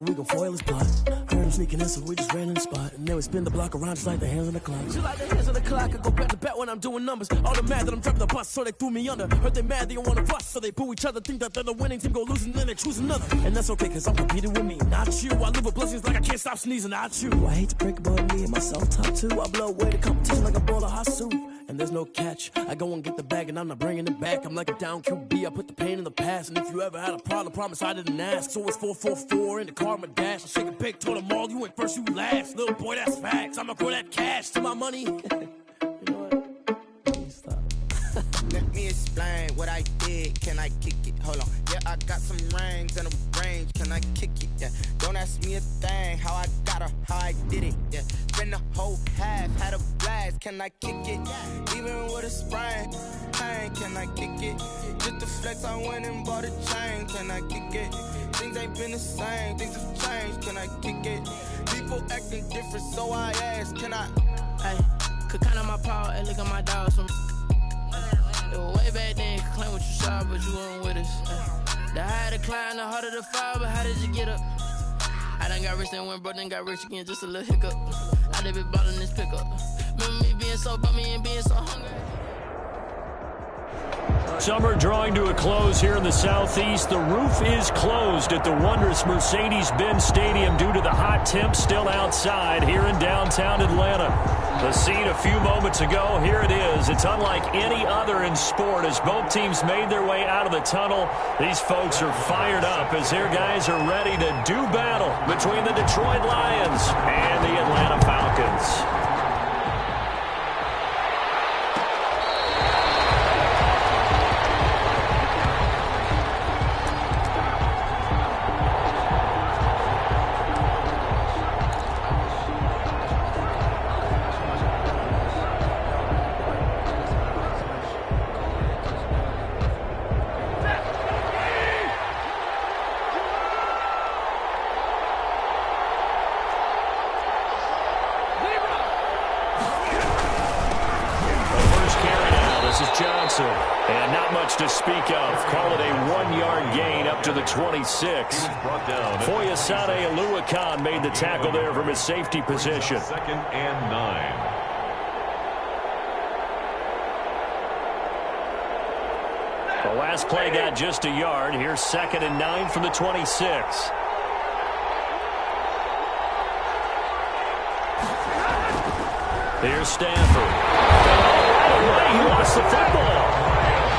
We gon' foil his plot. Heard him sneaking in, so we just ran in the spot. And then we spin the block around just like the hands on the clock. Just like the hands on the clock, I go back to back when I'm doing numbers. All the mad that I'm driving the bus, so they threw me under. Heard they mad, they don't wanna bust, so they boo each other. Think that they're the winning team, go losing, then they choose another. And that's okay, cause I'm competing with me, not you. I live with blessings like I can't stop sneezing, not you. I hate to break it, but me and myself top two. I blow away the competition like a bowl of hot soup. And there's no catch. I go and get the bag and I'm not bringing it back. I'm like a down QB, I put the pain in the past. And if you ever had a problem, promise I didn't ask. So it's 4-4-4 in the car, my dash. I shake a big, told them all, you went first, you last. Little boy, that's facts. I'ma grow that cash to my money. You know what? Stop. Let me explain what I did. Can I kick it? Hold on. Yeah, I got some rings and a range. Can I kick it? Yeah. Don't ask me a thing. How I got her, how I did it. Yeah. Been the whole half, had a blast. Can I kick it? Even with a sprain. Pain, can I kick it? Just the flex, I went and bought a chain. Can I kick it? Things ain't been the same. Things have changed. Can I kick it? People acting different, so I ask. Can I? Hey, could count on my power and look at my dogs from. It was way back then, could claim what you saw, but you weren't with us. The higher the climb, the harder the fall, but how did you get up? I done got rich and went broke, then got rich again, just a little hiccup. I done been ballin' this pickup. Remember me being so bummy and being so hungry. Summer drawing to a close here in the southeast. The roof is closed at the wondrous Mercedes-Benz Stadium due to the hot temps still outside here in downtown Atlanta. The scene a few moments ago, here it is. It's unlike any other in sport as both teams made their way out of the tunnel. These folks are fired up as their guys are ready to do battle between the Detroit Lions and the Atlanta Falcons. And not much to speak of. Call it a 1-yard gain up to the 26. Foyesade Aluakan made the tackle there from his safety position. 2nd and 9. The last play got just a yard. Here's 2nd and 9 from the 26. Here's Stanford. He lost the football.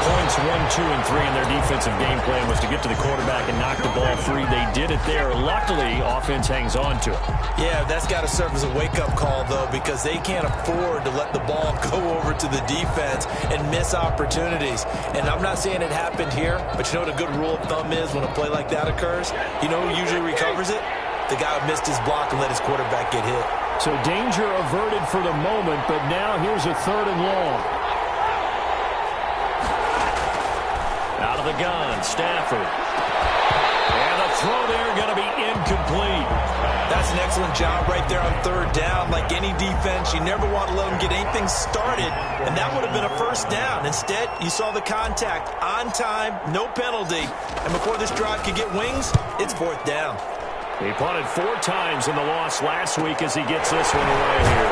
Points 1, 2, and 3 in their defensive game plan was to get to the quarterback and knock the ball free. They did it there. Luckily, offense hangs on to it. Yeah, that's got to serve as a wake-up call, though, because they can't afford to let the ball go over to the defense and miss opportunities. And I'm not saying it happened here, but you know what a good rule of thumb is when a play like that occurs? You know who usually recovers it? The guy who missed his block and let his quarterback get hit. So danger averted for the moment, but now here's a 3rd and long. Out of the gun, Stafford. And the throw there going to be incomplete. That's an excellent job right there on 3rd down. Like any defense, you never want to let them get anything started, and that would have been a 1st down. Instead, you saw the contact on time, no penalty, and before this drive could get wings, it's 4th down. He punted 4 times in the loss last week as he gets this one away here.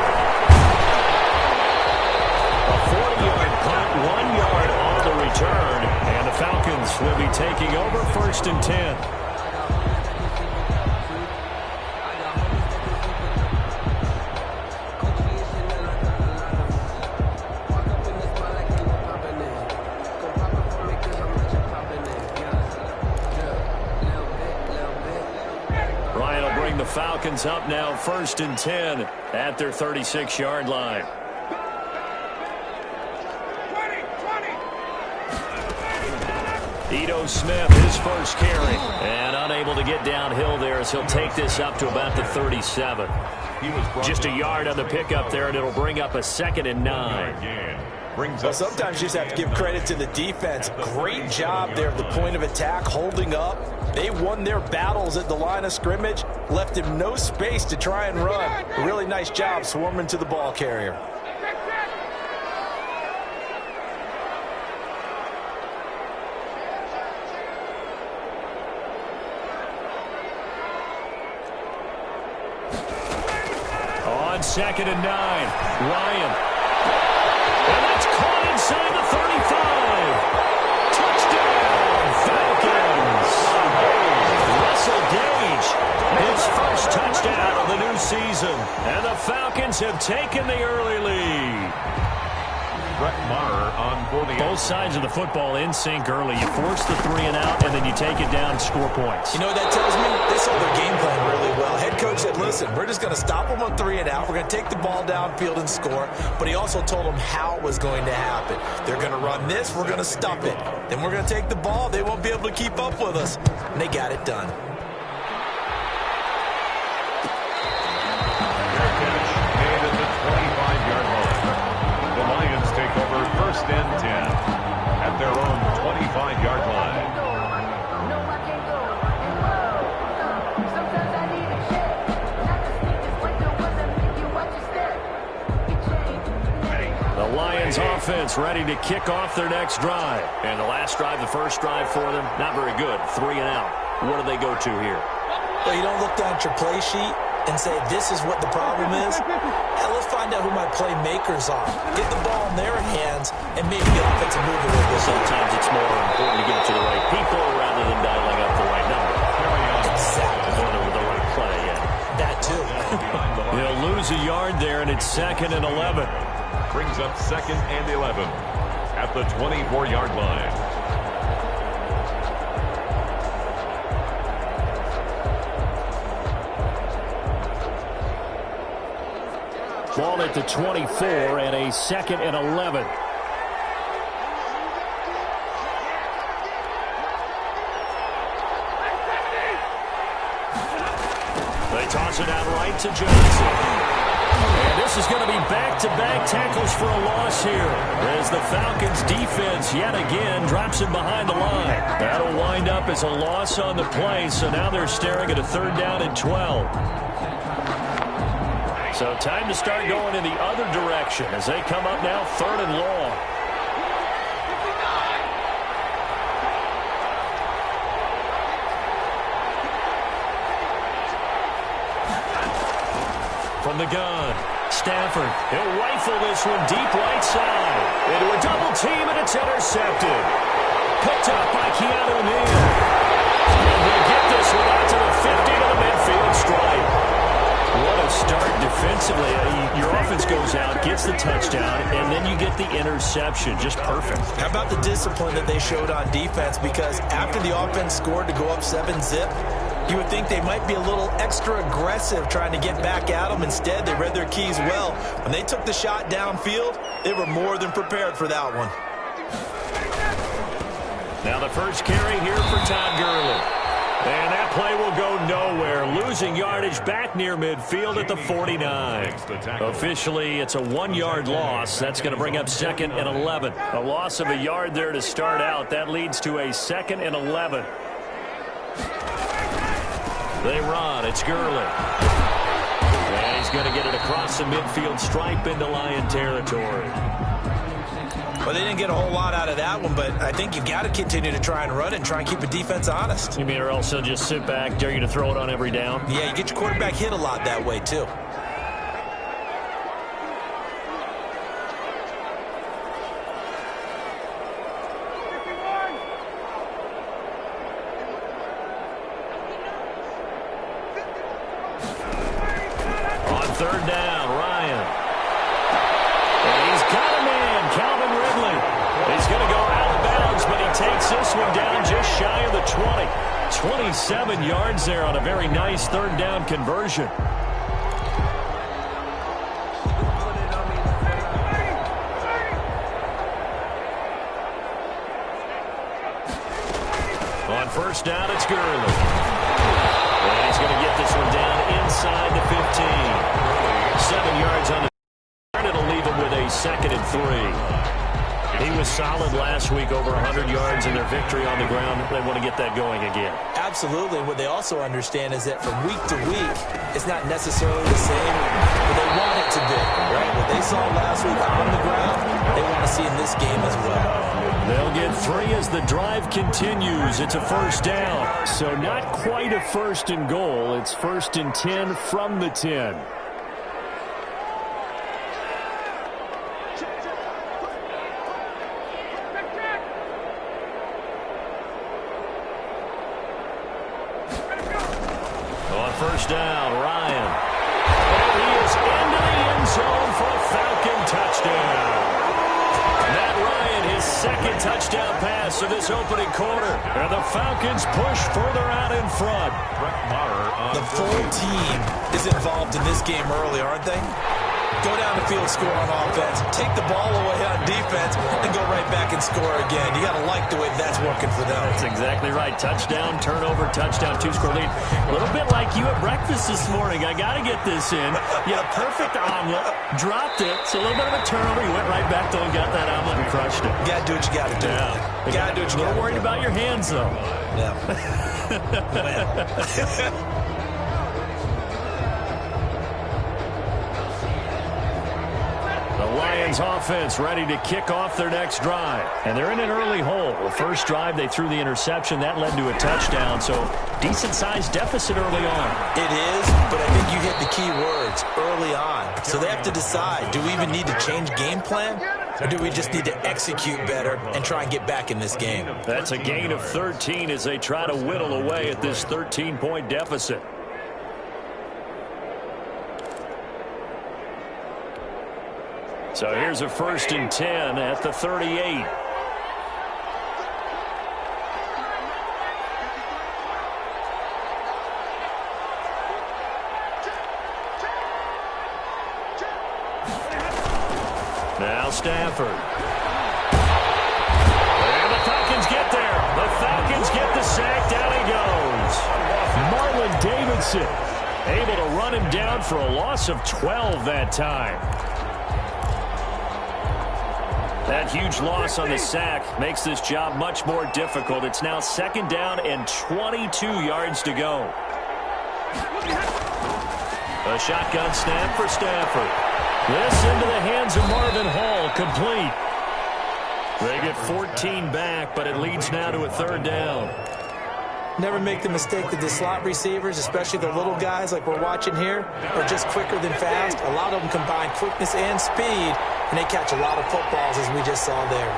A 40-yard punt, 1 yard on the return, and the Falcons will be taking over 1st and 10. Falcons up now 1st and 10 at their 36-yard line. Ito Smith, his first carry, and unable to get downhill there as he'll take this up to about the 37. Just a yard on the pickup there, and it'll bring up a 2nd and 9. Well, sometimes you just have to give credit to the defense. Great job there at the point of attack, holding up. They won their battles at the line of scrimmage, left him no space to try and run. A really nice job swarming to the ball carrier. On 2nd and 9, Ryan. And that's caught inside the 35. Touchdown, Falcons. Russell Gage, his first touchdown of the new season. And the Falcons have taken the early lead. Both sides of the football in sync early. You force the 3 and out, and then you take it down and score points. You know what that tells me? They saw their game plan really well. Head coach said, listen, we're just going to stop them on 3 and out. We're going to take the ball downfield and score. But he also told them how it was going to happen. They're going to run this. We're going to stop it. Then we're going to take the ball. They won't be able to keep up with us. And they got it done. First and 10 at their own 25-yard line. The Lions offense ready to kick off their next drive. And the last drive, the first drive for them, not very good. 3 and out. What do they go to here? Well, you don't look down at your play sheet and say, this is what the problem is. Yeah, let's find out who my playmakers are. Get the ball in their hands and maybe the offensive move a little bit. Sometimes it's more important to get it to the right people rather than dialing up the right number. Exactly. Or the right play, yeah. That too. They'll lose a yard there, and it's 2nd and 11. Brings up 2nd and 11 at the 24-yard line. Ball at the 24 and a 2nd and 11. They toss it out right to Johnson. And this is going to be back-to-back tackles for a loss here as the Falcons defense yet again drops him behind the line. That'll wind up as a loss on the play, so now they're staring at a 3rd down and 12. So time to start going in the other direction as they come up now 3rd and long. From the gun, Stafford, he'll rifle this one deep right side. Into a double team, and it's intercepted. Picked up by Keanu Neal. And they get this one out to the 50 to the midfield stripe. What a start defensively. Your offense goes out, gets the touchdown, and then you get the interception. Just perfect. How about the discipline that they showed on defense? Because after the offense scored to go up 7-zip, you would think they might be a little extra aggressive trying to get back at them. Instead, they read their keys well. When they took the shot downfield, they were more than prepared for that one. Now the first carry here for Todd Gurley. And that play will go nowhere. Losing yardage back near midfield at the 49. Officially, it's a 1-yard loss. That's going to bring up 2nd and 11. A loss of a yard there to start out. That leads to a 2nd and 11. They run. It's Gurley. And he's going to get it across the midfield stripe into Lion territory. Well, they didn't get a whole lot out of that one, but I think you've got to continue to try and run and try and keep the defense honest. You mean, or else they'll just sit back, dare you to throw it on every down? Yeah, you get your quarterback hit a lot that way, too. On 3rd down, Ryan. And he's got a man, Calvin Ridley. He's going to go out of bounds, but he takes this one down just shy of the 20. 27 yards there on a very nice 3rd down conversion. On 1st down, it's Gurley. And he's going to get this one down inside the 15. 7 yards on the turn. It'll leave him with a 2nd and 3. He was solid last week, over 100 yards in their victory on the ground. They want to get that going again. Absolutely. What they also understand is that from week to week, it's not necessarily the same, but they want it to be. Right? What they saw last week on the ground, they want to see in this game as well. They'll get 3 as the drive continues. It's a first down. So not quite a first and goal. It's 1st and 10 from the 10. On first down, Ryan. And he is into the end zone for a Falcon touchdown. Matt Ryan, his 2nd touchdown pass of this opening quarter. And the Falcons push further out in front. The full team is involved in this game early, aren't they? Go down the field, score on offense, take the ball away on defense, and go right back and score again. You got to like the way that's working for them. That's exactly right. Touchdown, turnover, touchdown, 2-score lead. A little bit like you at breakfast this morning. I got to get this in. You had a perfect omelet, dropped it. So a little bit of a turnover. You went right back though and got that omelet and crushed it. You got to do what you got to do. Yeah. You got to do what you got to do. A little worried about your hands though. Yeah. The Lions offense ready to kick off their next drive. And they're in an early hole. The first drive, they threw the interception. That led to a touchdown. So decent-sized deficit early on. It is, but I think you hit the key words, early on. So they have to decide, do we even need to change game plan? Or do we just need to execute better and try and get back in this game? That's a gain of 13 as they try to whittle away at this 13-point deficit. So here's a 1st and 10 at the 38. Now Stafford. And the Falcons get there. The Falcons get the sack. Down he goes. Marlon Davidson able to run him down for a loss of 12 that time. That huge loss on the sack makes this job much more difficult. It's now 2nd down and 22 yards to go. A shotgun snap for Stafford. This into the hands of Marvin Hall, complete. They get 14 back, but it leads now to a 3rd down. Never make the mistake that the slot receivers, especially the little guys like we're watching here, are just quicker than fast. A lot of them combine quickness and speed, and they catch a lot of footballs, as we just saw there.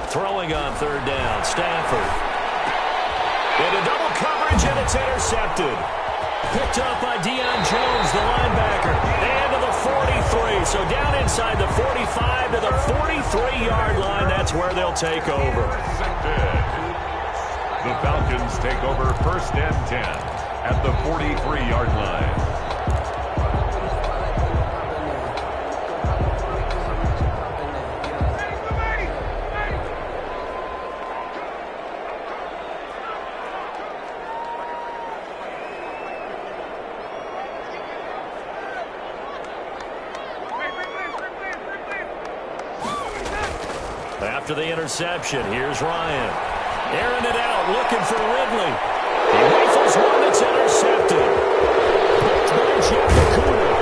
Throwing on 3rd down, Stafford. Into double coverage, and it's intercepted. Picked up by Deion Jones, the linebacker. And to the 43. So down inside the 45 to the 43-yard line. That's where they'll take over. The Falcons take over 1st and 10 at the 43-yard line. After the interception, here's Ryan. Airing it out, looking for Ridley. He rifles one that's intercepted. Picked by Jeff Okudah.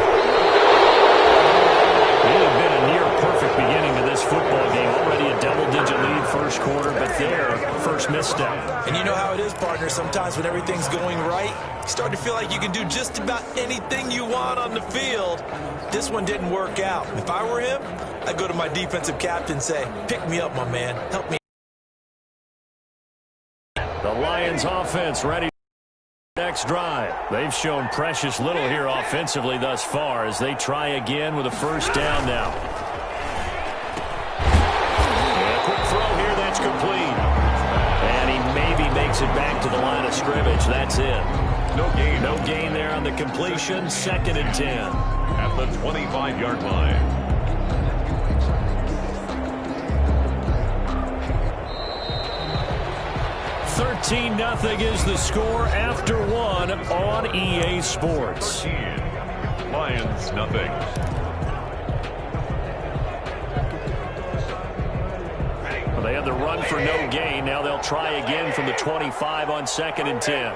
It had been a near-perfect beginning to this football game. Already a double-digit lead 1st quarter, but their first misstep. And you know how it is, partner. Sometimes when everything's going right, you start to feel like you can do just about anything you want on the field. This one didn't work out. If I were him, I'd go to my defensive captain and say, pick me up, my man. Help me. The Lions offense ready for the next drive. They've shown precious little here offensively thus far as they try again with a 1st down now. And a quick throw here, that's complete. And he maybe makes it back to the line of scrimmage. That's it. No gain there on the completion. 2nd and 10. At the 25-yard line. 13-0 is the score after 1 on EA Sports. 13. Lions nothing. They had the run for no gain. Now they'll try again from the 25 on 2nd and 10.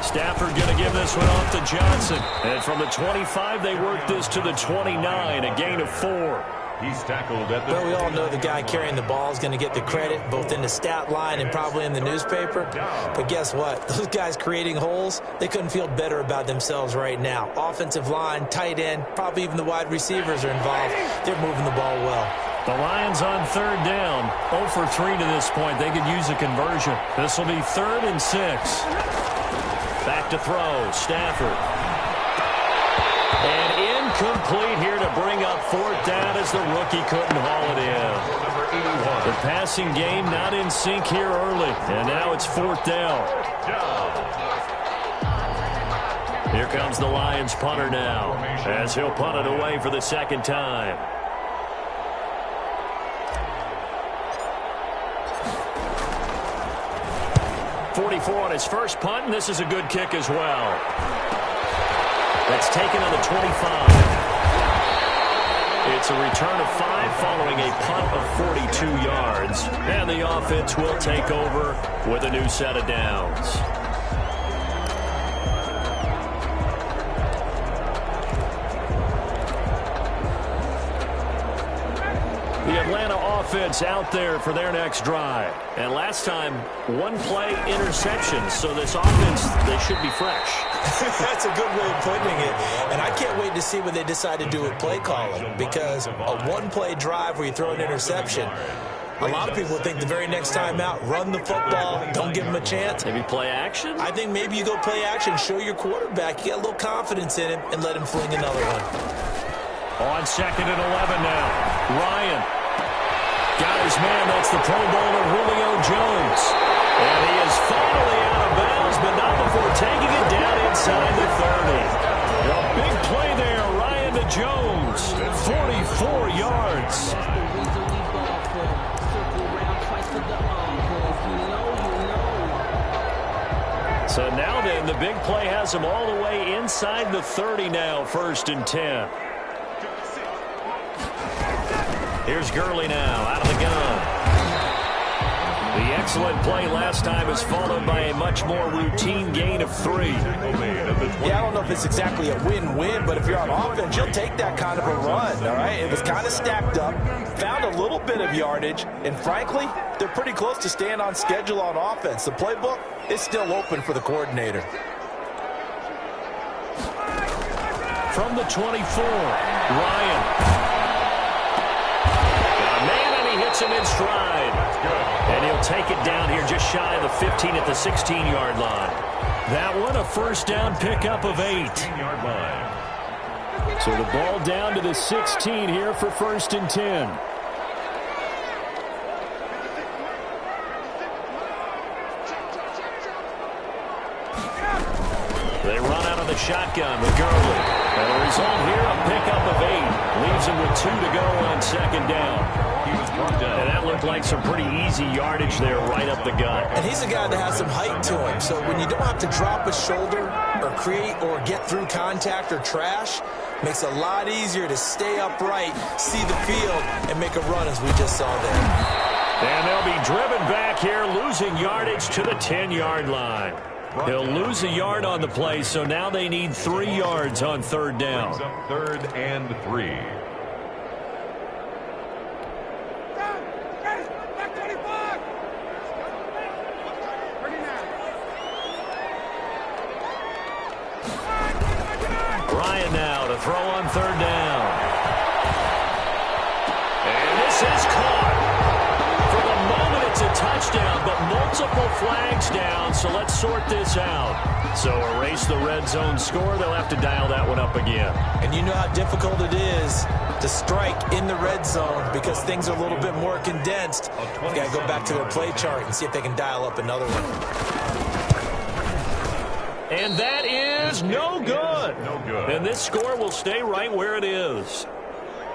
Stafford going to give this one off to Johnson. And from the 25, they work this to the 29, a gain of 4. He's tackled at the... Well, we all know the guy carrying the ball is going to get the credit, both in the stat line and probably in the newspaper. But guess what? Those guys creating holes, they couldn't feel better about themselves right now. Offensive line, tight end, probably even the wide receivers are involved. They're moving the ball well. The Lions on 3rd down. 0 for 3 to this point. They could use a conversion. This will be 3rd and 6. Back to throw. Stafford. And incomplete here to bring up 4th down as the rookie couldn't haul it in. The passing game not in sync here early. And now it's 4th down. Here comes the Lions punter now as he'll punt it away for the 2nd time. .44 on his first punt, and this is a good kick as well. That's taken on the 25. It's a return of 5 following a punt of 42 yards. And the offense will take over with a new set of downs. The Atlanta offense out there for their next drive. And last time, 1-play interception. So this offense, they should be fresh. That's a good way of putting it. And I can't wait to see what they decide to do with play calling. Because a 1-play drive where you throw an interception, a lot of people think the very next time out, run the football, don't give them a chance. Maybe play action? I think maybe you go play action, show your quarterback you got a little confidence in him, and let him fling another one. On 2nd and 11 now. Ryan. Got his man. That's the Pro Bowler Julio Jones. And he is finally out of bounds, but not before taking it down inside the 30. A big play there, Ryan to Jones. 44 yards. So now then, the big play has him all the way inside the 30 now, 1st and 10. Here's Gurley now, out of the gun. The excellent play last time is followed by a much more routine gain of 3. Yeah, I don't know if it's exactly a win-win, but if you're on offense, you'll take that kind of a run, all right? It was kind of stacked up, found a little bit of yardage, and frankly, they're pretty close to staying on schedule on offense. The playbook is still open for the coordinator. From the 24, Ryan. Hits him in stride. And he'll take it down here just shy of the 15 at the 16-yard line. That one a 1st down pickup of 8. So the ball down to the 16 here for 1st and 10. They run out of the shotgun with Gurley. And the result here, a pickup of 8. Leaves him with 2 to go on 2nd down. And that looked like some pretty easy yardage there right up the gut. And he's a guy that has some height to him. So when you don't have to drop a shoulder or create or get through contact or trash, makes it a lot easier to stay upright, see the field, and make a run as we just saw there. And they'll be driven back here, losing yardage to the 10-yard line. He'll lose a yard on the play, so now they need 3 yards on 3rd down. 3rd and 3. Ryan now to throw on 3rd down. And this is caught. For the moment, it's a touchdown, but multiple flags down, so let's sort this out. So erase the red zone score. They'll have to dial that one up again. And you know how difficult it is to strike in the red zone because things are a little bit more condensed. You've got to go back to their play chart and see if they can dial up another one. And that is no good. No good. And this score will stay right where it is.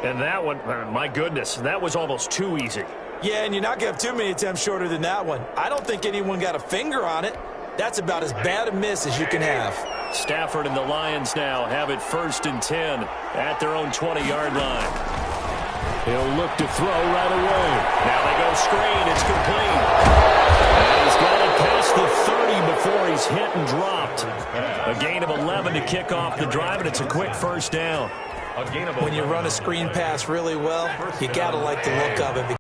And that one, my goodness, that was almost too easy. Yeah, and you're not going to have too many attempts shorter than that one. I don't think anyone got a finger on it. That's about as bad a miss as you can have. Stafford and the Lions now have it 1st and 10 at their own 20-yard line. He'll look to throw right away. Now they go screen. It's complete. And he's got it past the 30 before he's hit and dropped. A gain of 11 to kick off the drive, and it's a quick first down. When you run a screen pass really well, you got to like the look of it.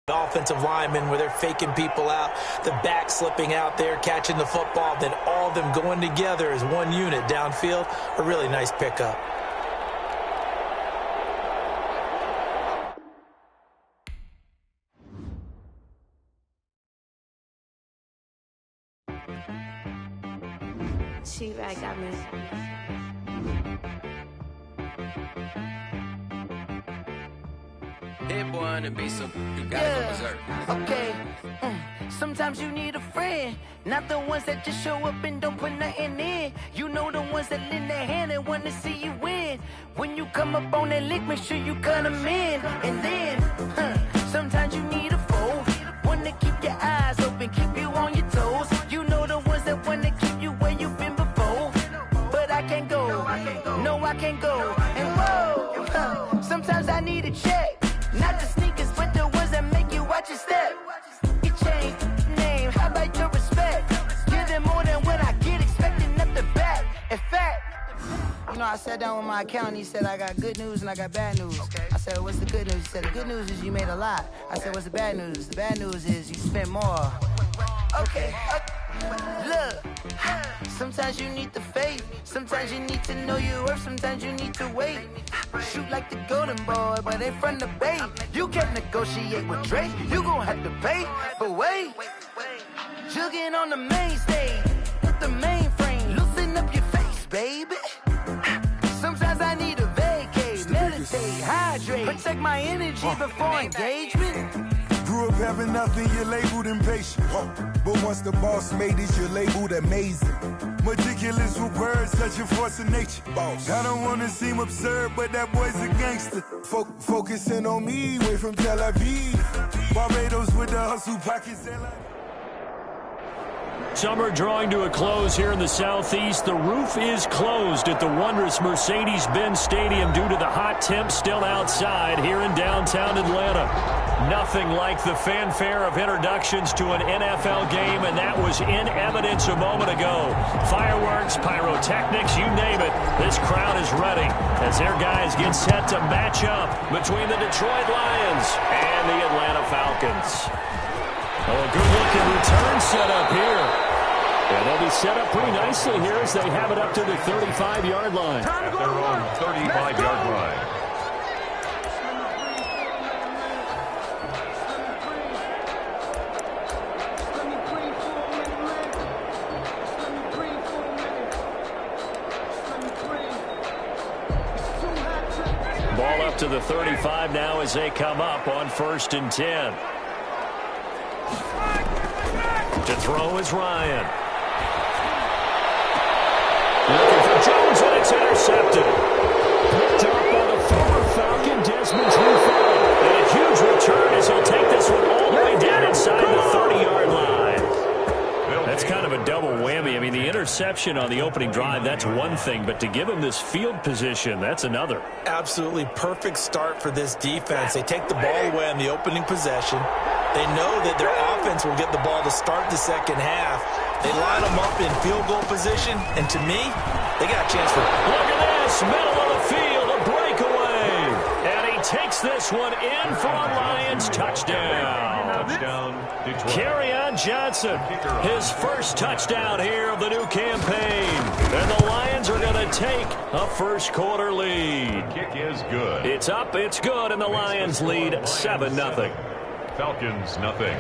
Offensive linemen where they're faking people out, the back slipping out there, catching the football, then all of them going together as one unit downfield. A really nice pickup. She-Rag got me. Hit boy on the beat, so you gotta go berserk. Okay. Sometimes you need a friend, not the ones that just show up and don't put nothing in. You know the ones that lend their hand and want to see you win. When you come up on that lick, make sure you cut them in. And then, sometimes you need a foe, one to keep your eyes open, keep you on your toes. You know the ones that want to keep you where you've been before. But I can't go, no I can't go. And whoa, sometimes I need a check. Not the sneakers, but the ones that make you watch your step. You change name, how about your respect? Give them more than what I get, expecting up the back. In fact, you know, I sat down with my accountant. He said, I got good news and I got bad news. Okay. I said, what's the good news? He said, the good news is you made a lot. I said, what's the bad news? The bad news is you spent more. Okay. Look, sometimes you need the faith. Sometimes you need to know your worth. Sometimes you need to wait. Shoot like the golden boy, but they from the bay. You can't negotiate with Drake. You gon' have to pay. But wait, jugging on the main stage with the mainframe. Loosen up your face, baby. Sometimes I need a vacate, meditate, hydrate, protect my energy before engagement. Grew up having nothing, you're labeled impatient. But once the boss made it, you're labeled amazing. Meticulous with words, such a force of nature. I don't wanna seem absurd, but that boy's a gangster. Focusing on me, way from Tel Aviv. Barbados with the hustle pockets. Summer drawing to a close here in the Southeast. The roof is closed at the wondrous Mercedes-Benz Stadium due to the hot temps still outside here in downtown Atlanta. Nothing like the fanfare of introductions to an NFL game, and that was in evidence a moment ago. Fireworks, pyrotechnics, you name it. This crowd is ready as their guys get set to match up between the Detroit Lions and the Atlanta Falcons. Oh, a good-looking return set up here. And they'll be set up pretty nicely here as they have it up to the 35-yard line. At their own 35-yard line. Ball up to the 35 now as they come up on 1st and 10. To throw is Ryan. Looking for Jones, and it's intercepted. Picked up by the former Falcon, Desmond Trufant. And a huge return as he'll take this one all the way down inside the 30-yard line. That's kind of a double whammy. I mean, the interception on the opening drive, that's one thing. But to give him this field position, that's another. Absolutely perfect start for this defense. They take the ball away on the opening possession. They know that their offense will get the ball to start the second half. They line them up in field goal position, and to me, they got a chance for... Look at this, middle of the field, a breakaway. And he takes this one in for a Lions touchdown. Kerryon Johnson, his first touchdown here of the new campaign. And the Lions are going to take a first-quarter lead. Kick is good. It's up, it's good, and the Lions lead 7-0. Falcons, nothing.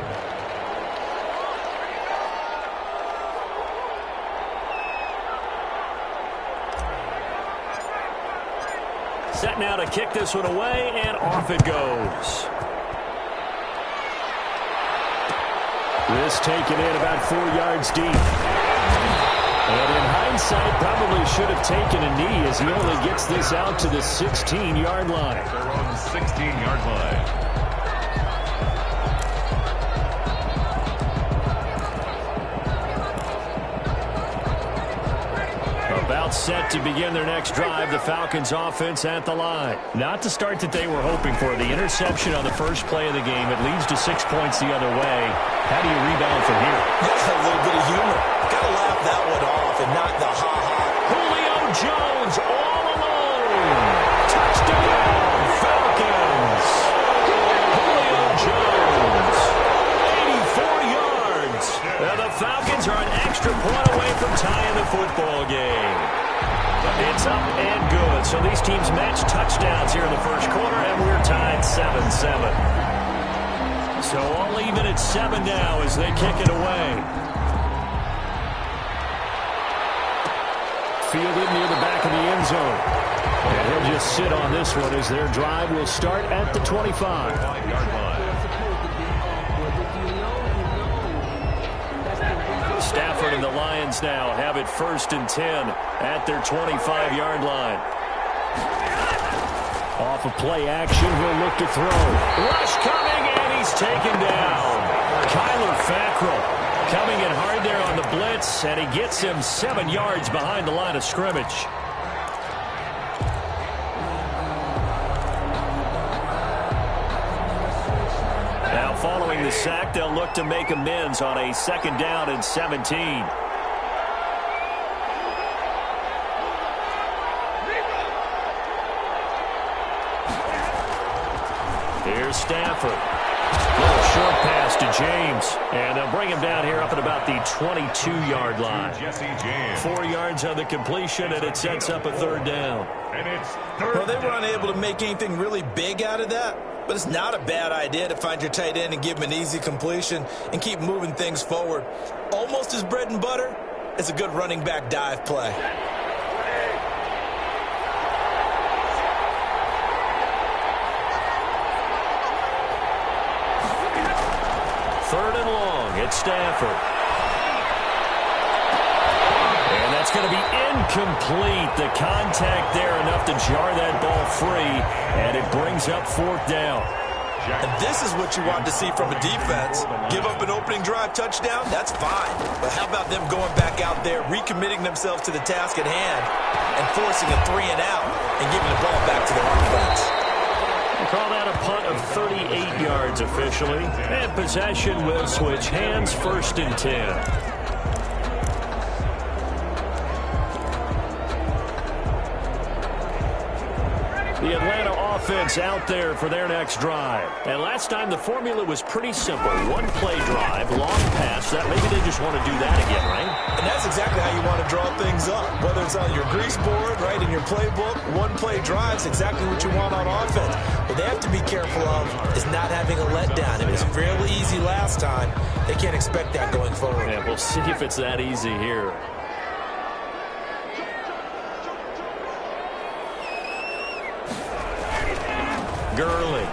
Set now to kick this one away, and off it goes. This taken in about 4 yards deep. And in hindsight, probably should have taken a knee as he only gets this out to the 16-yard line. Their own 16-yard line. Timeout set to begin their next drive. The Falcons offense at the line. Not the start that they were hoping for. The interception on the first play of the game. It leads to 6 points the other way. How do you rebound from here? That's a little bit of humor. Got to laugh that one off and not the ha-ha. Julio Jones all alone. Touchdown, Falcons. Julio Jones, 84 yards. And the Falcons are an extra point away from tying the football game. It's up and good. So these teams match touchdowns here in the first quarter, and we're tied 7-7. So all even at 7 now as they kick it away. Fielded near the back of the end zone. And he'll just sit on this one as their drive will start at the 25-yard line. Stafford and the Lions now have it 1st and 10 at their 25-yard line. Off of play action, he'll look to throw. Rush coming, and he's taken down. Kyler Fackrell coming in hard there on the blitz, and he gets him 7 yards behind the line of scrimmage. Now following the sack, they'll look to make amends on a 2nd down and 17. Here's Stafford. Little short pass to James. And they'll bring him down here up at about the 22-yard line. 4 yards on the completion, and it sets up a 3rd down. Well, they were unable to make anything really big out of that. But it's not a bad idea to find your tight end and give him an easy completion and keep moving things forward. Almost his bread and butter. It's a good running back dive play. 3rd and long at Stafford. And that's going to be incomplete. The contact there enough to jar that ball free, and it brings up 4th down. And this is what you want to see from a defense. Give up an opening drive touchdown, that's fine. But how about them going back out there, recommitting themselves to the task at hand, and forcing a 3 and out, and giving the ball back to their offense. We'll call that a punt of 38 yards officially. And possession will switch hands, 1st and 10. The Atlanta offense out there for their next drive. And last time the formula was pretty simple. 1-play drive, long pass. That maybe they just want to do that again, right? And that's exactly how you want to draw things up. Whether it's on your grease board, right, in your playbook, 1-play drive's exactly what you want on offense. What they have to be careful of is not having a letdown. It was fairly easy last time. They can't expect that going forward. Yeah, we'll see if it's that easy here. Gurley.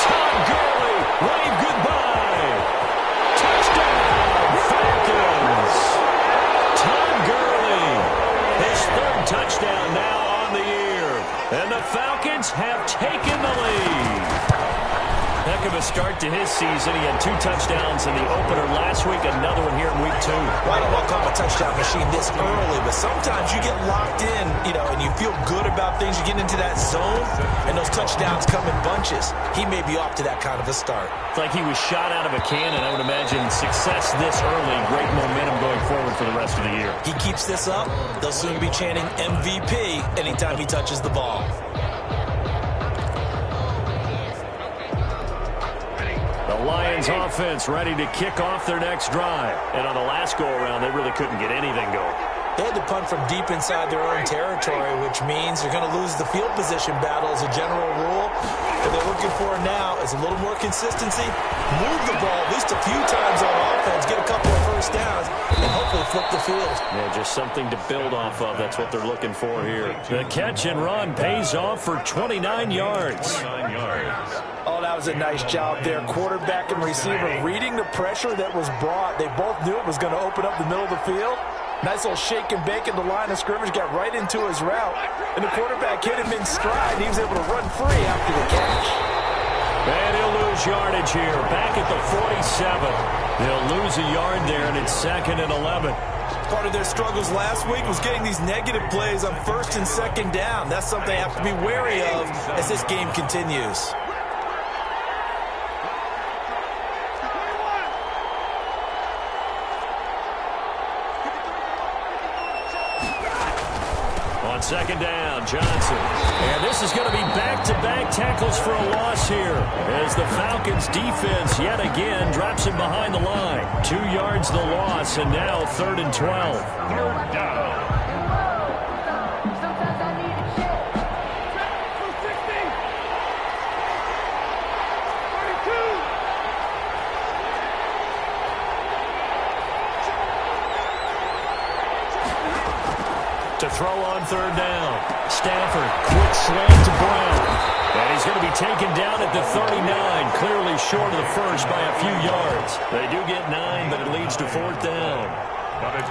Todd Gurley, wave goodbye. Touchdown, Falcons. Todd Gurley, his 3rd touchdown now on the year. And the Falcons have taken the lead. Heck of a start to his season. He had 2 touchdowns in the opener last week, another one here in week 2. Well, I don't want to call him a touchdown machine this early, but sometimes you get locked in, and you feel good about things. You get into that zone, and those touchdowns come in bunches. He may be off to that kind of a start. It's like he was shot out of a cannon. I would imagine success this early, great momentum going forward for the rest of the year. He keeps this up, they'll soon be chanting MVP anytime he touches the ball. The Lions offense ready to kick off their next drive. And on the last go-around, they really couldn't get anything going. They had to punt from deep inside their own territory, which means they're going to lose the field position battle as a general rule. What they're looking for now is a little more consistency, move the ball at least a few times on offense, get a couple of 1st downs, and hopefully flip the field. Yeah, just something to build off of. That's what they're looking for here. The catch and run pays off for 29 yards. Oh, that was a nice job there. Quarterback and receiver reading the pressure that was brought. They both knew it was going to open up the middle of the field. Nice little shake and bake at the line of scrimmage, got right into his route, and the quarterback hit him in stride, and he was able to run free after the catch. And he'll lose yardage here, back at the 47. They'll lose a yard there, and it's 2nd and 11. Part of their struggles last week was getting these negative plays on first and second down. That's something they have to be wary of as this game continues. On second down, Johnson. And this is going to be back-to-back tackles for a loss here as the Falcons defense yet again drops him behind the line. 2 yards the loss, and now 3rd and 12. Third down. To throw on 3rd down. Stafford, quick slant to Brown. And he's going to be taken down at the 39, clearly short of the first by a few yards. They do get 9, but it leads to 4th down.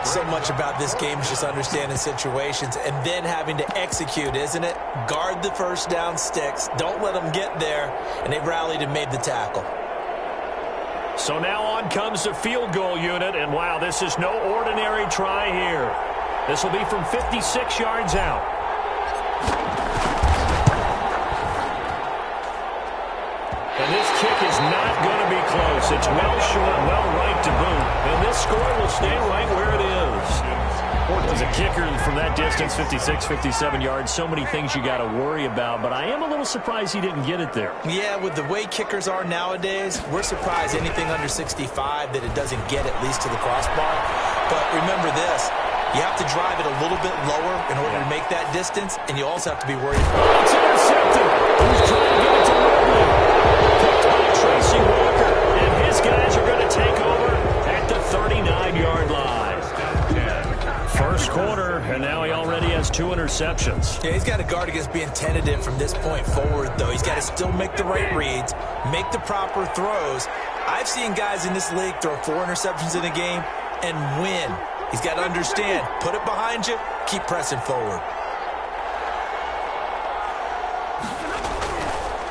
So much about this game is just understanding situations and then having to execute, isn't it? Guard the first down sticks. Don't let them get there. And they rallied and made the tackle. So now on comes the field goal unit. And wow, this is no ordinary try here. This will be from 56 yards out. And this kick is not going to be close. It's well short, well right to boot. And this score will stay right where it is. As a kicker from that distance, 56, 57 yards, so many things you got to worry about. But I am a little surprised he didn't get it there. Yeah, with the way kickers are nowadays, we're surprised anything under 65 that it doesn't get at least to the crossbar. But remember this. You have to drive it a little bit lower in order to make that distance, and you also have to be worried. It's intercepted. Who's trying to get it to Ridley? Picked by Tracy Walker, and his guys are going to take over at the 39-yard line. First quarter, and now he already has 2 interceptions. Yeah, he's got to guard against being tentative from this point forward, though. He's got to still make the right reads, make the proper throws. I've seen guys in this league throw 4 interceptions in a game and win. He's got to understand, put it behind you, keep pressing forward.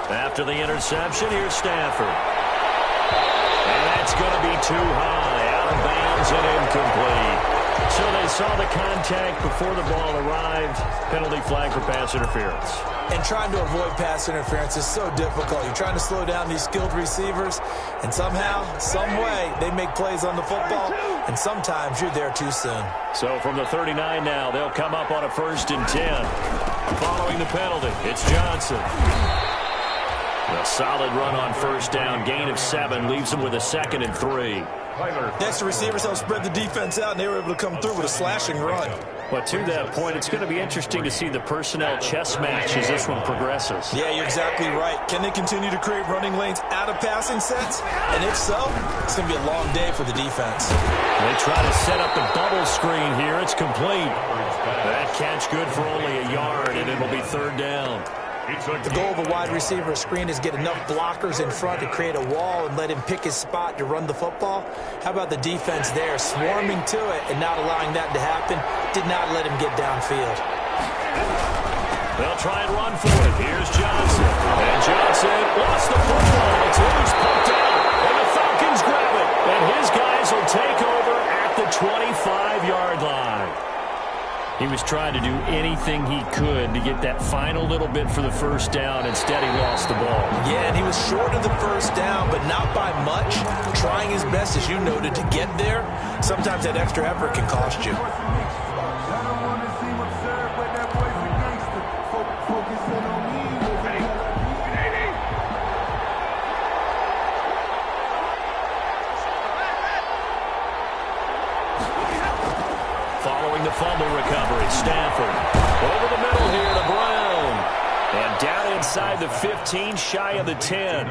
After the interception, here's Stafford. And that's going to be too high, out of bounds and incomplete. So they saw the contact before the ball arrived. Penalty flag for pass interference. And trying to avoid pass interference is so difficult. You're trying to slow down these skilled receivers, and somehow, some way, they make plays on the football, and sometimes you're there too soon. So from the 39 now, they'll come up on a 1st and 10. Following the penalty, it's Johnson. A solid run on 1st down, gain of 7, leaves them with a 2nd and 3. Next, the receivers help spread the defense out, and they were able to come through with a slashing run. But to that point, it's going to be interesting to see the personnel chess match as this one progresses. Yeah, you're exactly right. Can they continue to create running lanes out of passing sets? And if so, it's going to be a long day for the defense. They try to set up the bubble screen here. It's complete. That catch good for only a yard, and it'll be 3rd down. The goal of a wide receiver screen is get enough blockers in front to create a wall and let him pick his spot to run the football. How about the defense there, swarming to it and not allowing that to happen? Did not let him get downfield. They'll try and run for it. Here's Johnson. And Johnson lost the football. It's loose, pumped out. And the Falcons grab it. And his guys will take over at the 25-yard line. He was trying to do anything he could to get that final little bit for the 1st down. Instead, he lost the ball. Yeah, and he was short of the 1st down, but not by much. Trying his best, as you noted, to get there. Sometimes that extra effort can cost you. Following the fumble recovery, Stafford over the middle here to Brown. And down inside the 15, shy of the 10.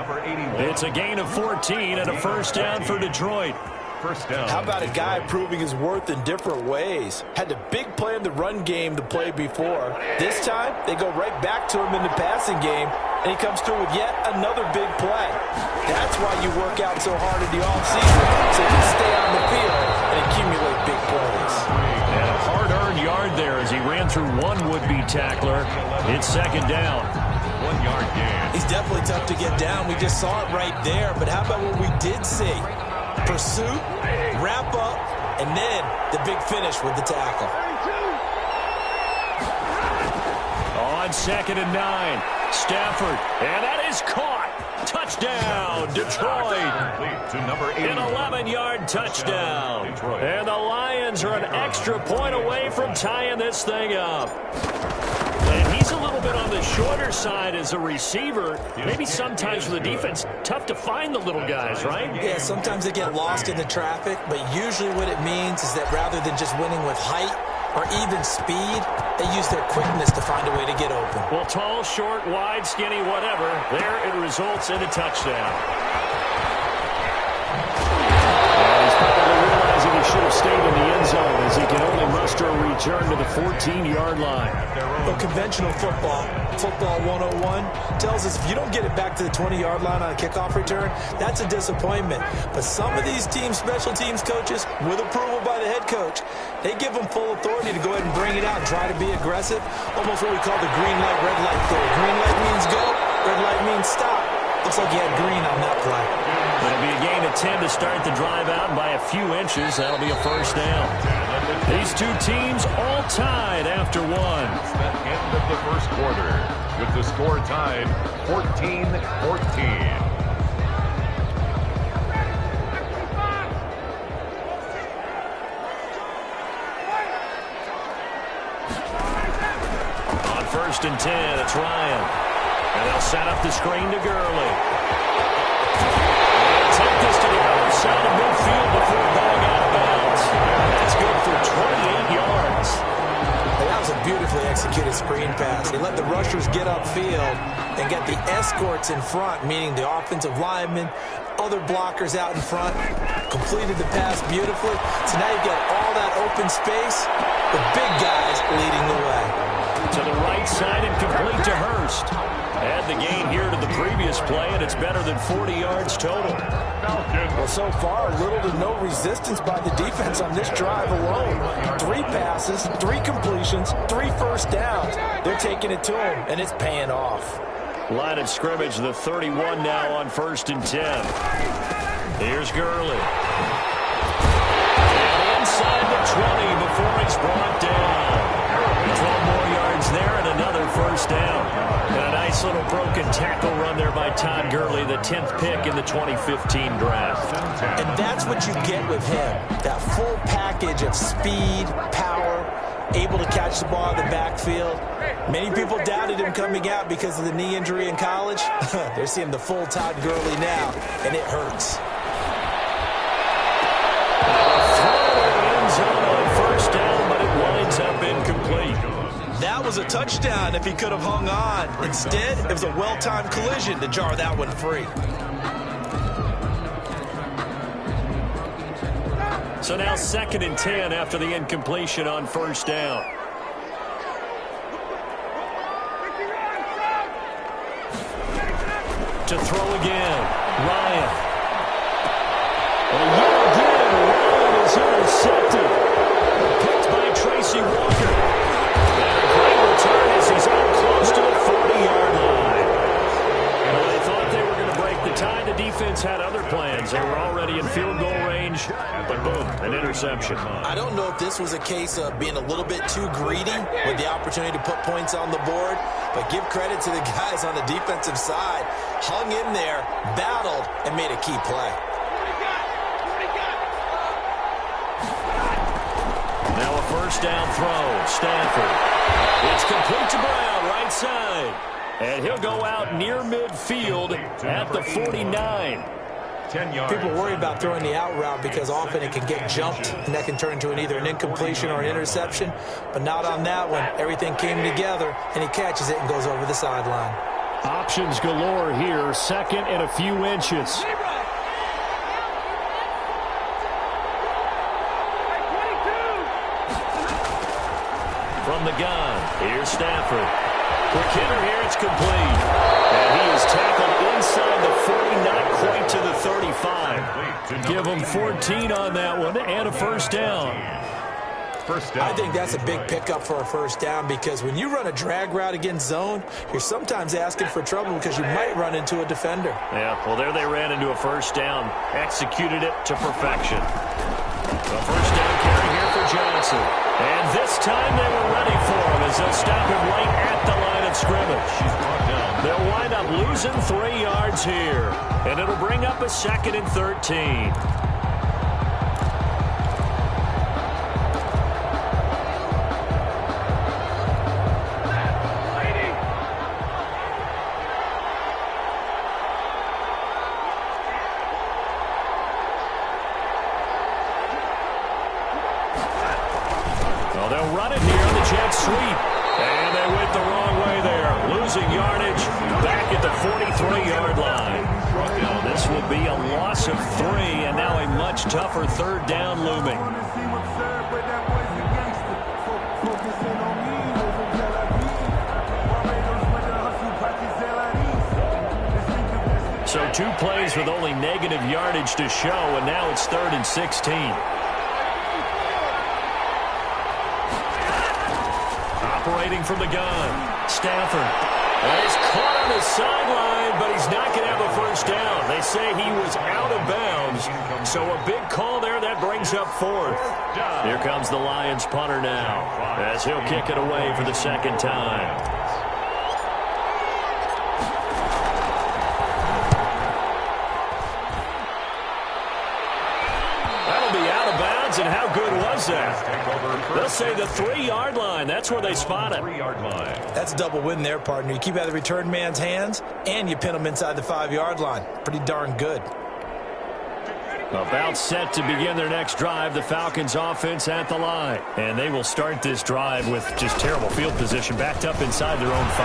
It's a gain of 14 and a 1st down for Detroit. First down. How about a guy proving his worth in different ways? Had a big play in the run game the play before. This time, they go right back to him in the passing game, and he comes through with yet another big play. That's why you work out so hard in the offseason, so you can stay on the field and accumulate big plays. And a hard-earned yard there as he ran through one would-be tackler. It's 2nd down. 1 yard gain. He's definitely tough to get down. We just saw it right there, but how about what we did see? Pursuit, wrap up, And then the big finish with the tackle. On 2nd and 9, Stafford, and that is caught. Touchdown, Detroit. An 11-yard touchdown. And the Lions are an extra point away from tying this thing up. And he's a little bit on the shorter side as a receiver. Maybe sometimes for the defense, tough to find the little guys, right? Yeah, sometimes they get lost in the traffic, but usually what it means is that rather than just winning with height or even speed, they use their quickness to find a way to get open. Well, tall, short, wide, skinny, whatever, there it results in a touchdown. And he's probably realizing he should have stayed in the end zone as he can only muster a return to the 14-yard line. Well, conventional football 101, tells us if you don't get it back to the 20-yard line on a kickoff return, that's a disappointment. But some of these special teams coaches, with approval by the head coach, they give them full authority to go ahead and bring it out and try to be aggressive. Almost what we call the green light, red light theory. Green light means go, red light means stop. Looks like he had green on that play. It'll be a gain of 10 to start the drive out by a few inches. That'll be a first down. These two teams all tied after one. The end of the first quarter with the score tied 14-14. First and 10, it's Ryan. And they'll set up the screen to Gurley. They'll take this to the other side of midfield before going out of bounds. That's good for 28 yards. And that was a beautifully executed screen pass. They let the rushers get upfield and get the escorts in front, meaning the offensive linemen, other blockers out in front, completed the pass beautifully. So now you've got all that open space, the big guys leading the way. To the right side and complete to Hurst. Add the gain here to the previous play, and it's better than 40 yards total. Well, so far, little to no resistance by the defense on this drive alone. 3 passes, 3 completions, 3 first downs. They're taking it to him, and it's paying off. Line of scrimmage, the 31 now on 1st and 10. Here's Gurley. And inside the 20 before he's brought down. 12 more yards there and another first down. And a nice little broken tackle run there by Todd Gurley, the 10th pick in the 2015 draft. And that's what you get with him, that full package of speed, power, able to catch the ball in the backfield. Many people doubted him coming out because of the knee injury in college. They're seeing the full Todd Gurley now, and it hurts. First down, but it winds up incomplete. That was a touchdown if he could have hung on. Instead, it was a well-timed collision to jar that one free. So now 2nd and 10 after the incompletion on first down. To throw again, Ryan. And yet again, Ryan is intercepted. Picked by Tracy Walker. And a great return as he's out close to the 40-yard line. Well, they thought they were going to break the tie. The defense had other plans. They were already in field goal range, but boom, an interception. I don't know if this was a case of being a little bit too greedy with the opportunity to put points on the board, but give credit to the guys on the defensive side. Hung in there, battled, and made a key play. Now a first down throw. Stafford. It's complete to Brown, right side. And he'll go out near midfield at the 49. People worry about throwing the out route because often it can get jumped, and that can turn into either an incompletion or an interception. But not on that one. Everything came together, and he catches it and goes over the sideline. Options galore here. 2nd and a few inches. From the gun, here's Stafford. Quick hitter here, it's complete. And he is tackled inside the 40, not quite to the 35. Give him 14 on that one and a first down. I think that's a big pickup for a first down because when you run a drag route against zone, you're sometimes asking for trouble because you might run into a defender. Yeah, well, there they ran into a first down, executed it to perfection. A first down carry here for Johnson. And this time they were ready for him as they'll stop him right at the line of scrimmage. They'll wind up losing 3 yards here. And it'll bring up a 2nd and 13. They'll run it here on the jet sweep. And they went the wrong way there. Losing yardage back at the 43-yard line. This will be a loss of 3, and now a much tougher 3rd down looming. So 2 plays with only negative yardage to show, and now it's 3rd and 16. Operating from the gun, Stafford. And he's caught on the sideline, but he's not going to have a first down. They say he was out of bounds, so a big call there. That brings up 4th. Here comes the Lions punter now, as he'll kick it away for the 2nd time. And how good was that? They'll say the 3-yard line. That's where they spot it. 3-yard line. That's a double win there, partner. You keep out of the return man's hands, and you pin him inside the 5-yard line. Pretty darn good. About set to begin their next drive, the Falcons offense at the line. And they will start this drive with just terrible field position, backed up inside their own 5.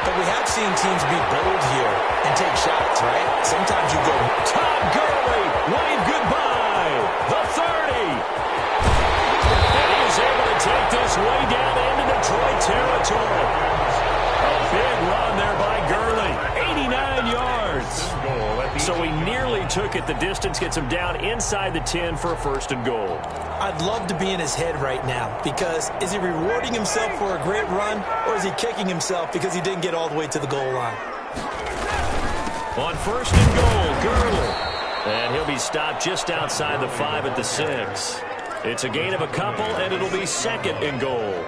But we have seen teams be bold here and take shots, right? Sometimes you go, Todd Gurley, wave goodbye. The 30. And he is able to take this way down into Detroit territory. A big run there by Gurley. 89 yards. So he nearly took it the distance, gets him down inside the 10 for a 1st and goal. I'd love to be in his head right now, because is he rewarding himself for a great run, or is he kicking himself because he didn't get all the way to the goal line? On 1st and goal, Gurley. And he'll be stopped just outside the 5 at the 6. It's a gain of a couple, and it'll be 2nd and goal.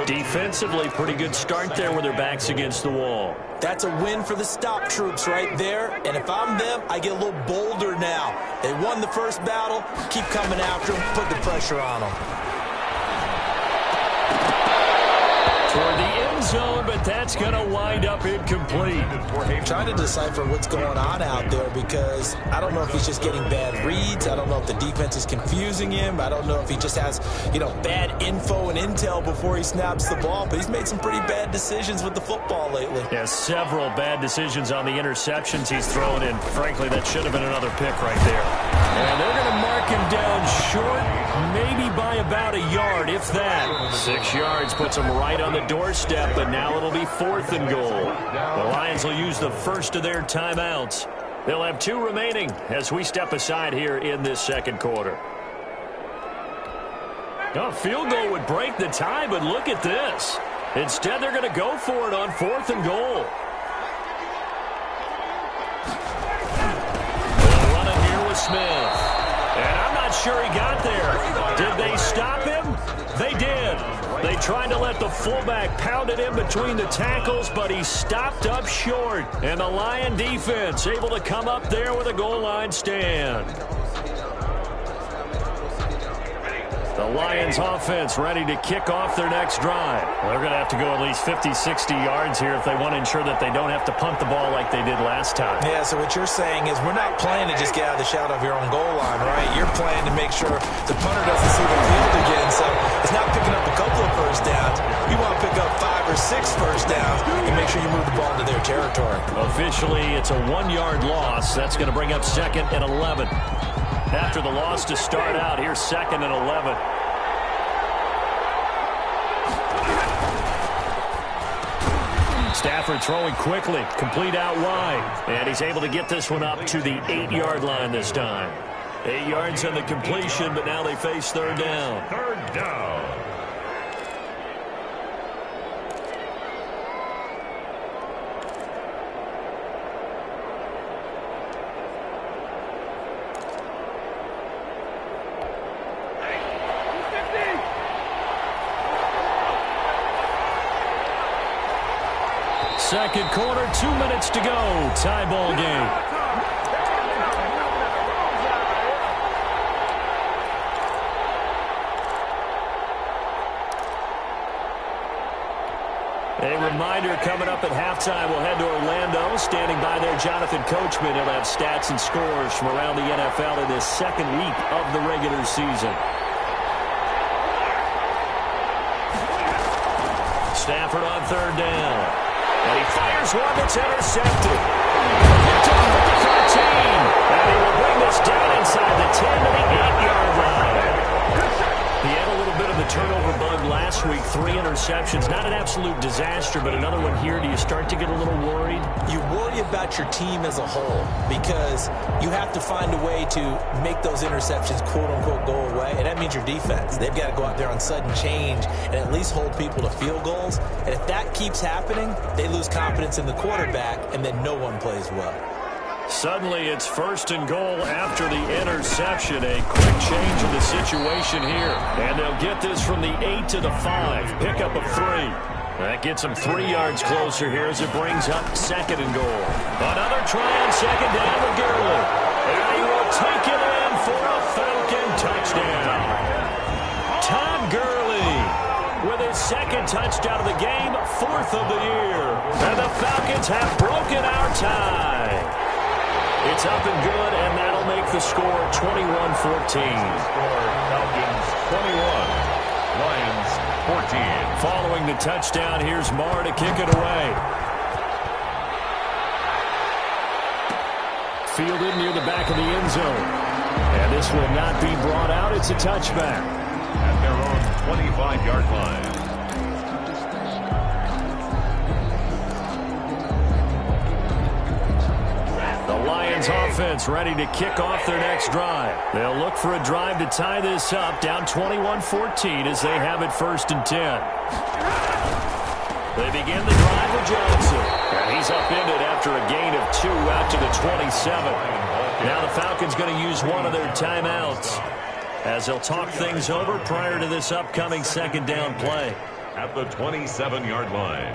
Defensively, pretty good start there with their backs against the wall. That's a win for the stop troops right there. And if I'm them, I get a little bolder now. They won the first battle. Keep coming after them. Put the pressure on them. Toward the end zone, but that's going to wind up incomplete. I'm trying to decipher what's going on out there, because I don't know if he's just getting bad reads. I don't know if the defense is confusing him. I don't know if he just has, bad info and intel before he snaps the ball. But he's made some pretty bad decisions with the football lately. Yeah, several bad decisions on the interceptions he's thrown in. Frankly, that should have been another pick right there. And they're going to mark him down short, maybe by about a yard, if that. 6 yards puts him right on the doorstep, but now it'll be 4th and goal. The Lions will use the first of their timeouts. They'll have 2 remaining as we step aside here in this 2nd quarter. A field goal would break the tie, but look at this. Instead, they're going to go for it on 4th and goal. They'll run it here with Smith. And I'm not sure he got there. Did they stop him? They did. They tried to let the fullback pound it in between the tackles, but he stopped up short. And the Lion defense able to come up there with a goal line stand. The Lions offense ready to kick off their next drive. They're going to have to go at least 50, 60 yards here if they want to ensure that they don't have to punt the ball like they did last time. Yeah, so what you're saying is we're not playing to just get out of the shadow of your own goal line, right? You're playing to make sure the punter doesn't see the field again. So it's not picking up a couple of first downs. You want to pick up 5 or 6 first downs and make sure you move the ball into their territory. Officially, it's a 1-yard loss. That's going to bring up 2nd and 11. After the loss to start out, here's 2nd and 11. Stafford throwing quickly, complete out wide. And he's able to get this one up to the 8-yard line this time. 8 yards on the completion, but now they face 3rd down. 3rd down. second quarter, 2 minutes to go. Tie ball game. A reminder coming up at halftime, we'll head to Orlando. Standing by there, Jonathan Coachman. He'll have stats and scores from around the NFL in this second week of the regular season. Stafford on third down. And he fires one that's intercepted. Picked off at the 13. And he will bring this down inside the 10 to the 8-yard line. He had a little bit of the turnover bug last week. 3 interceptions. Not an absolute disaster, but another one here. Do you start to get a little worried? You worry about your team as a whole because you have to find a way to make those interceptions, quote-unquote, go away. And that means your defense. They've got to go out there on sudden change and at least hold people to field goals. And if that keeps happening, they lose confidence in the quarterback, and then no one plays well. Suddenly it's first and goal after the interception. A quick change in the situation here. And they'll get this from the 8 to the 5. Pick up of 3. That gets them 3 yards closer here as it brings up second and goal. Another try on second down with Gurley. And he will take it in for a Falcon touchdown. Todd Gurley with his second touchdown of the game, 4th of the year. And the Falcons have broken our tie. It's up and good, and that'll make the score 21-14. Falcons 21, Lions 14. Following the touchdown, here's Marr to kick it away. Fielded near the back of the end zone. And this will not be brought out. It's a touchback. At their own 25-yard line. Lions offense ready to kick off their next drive. They'll look for a drive to tie this up, down 21-14 as they have it 1st and 10. They begin the drive with Johnson. And he's upended after a gain of 2 out to the 27. Now the Falcons going to use one of their timeouts as they'll talk things over prior to this upcoming second down play. At the 27-yard line.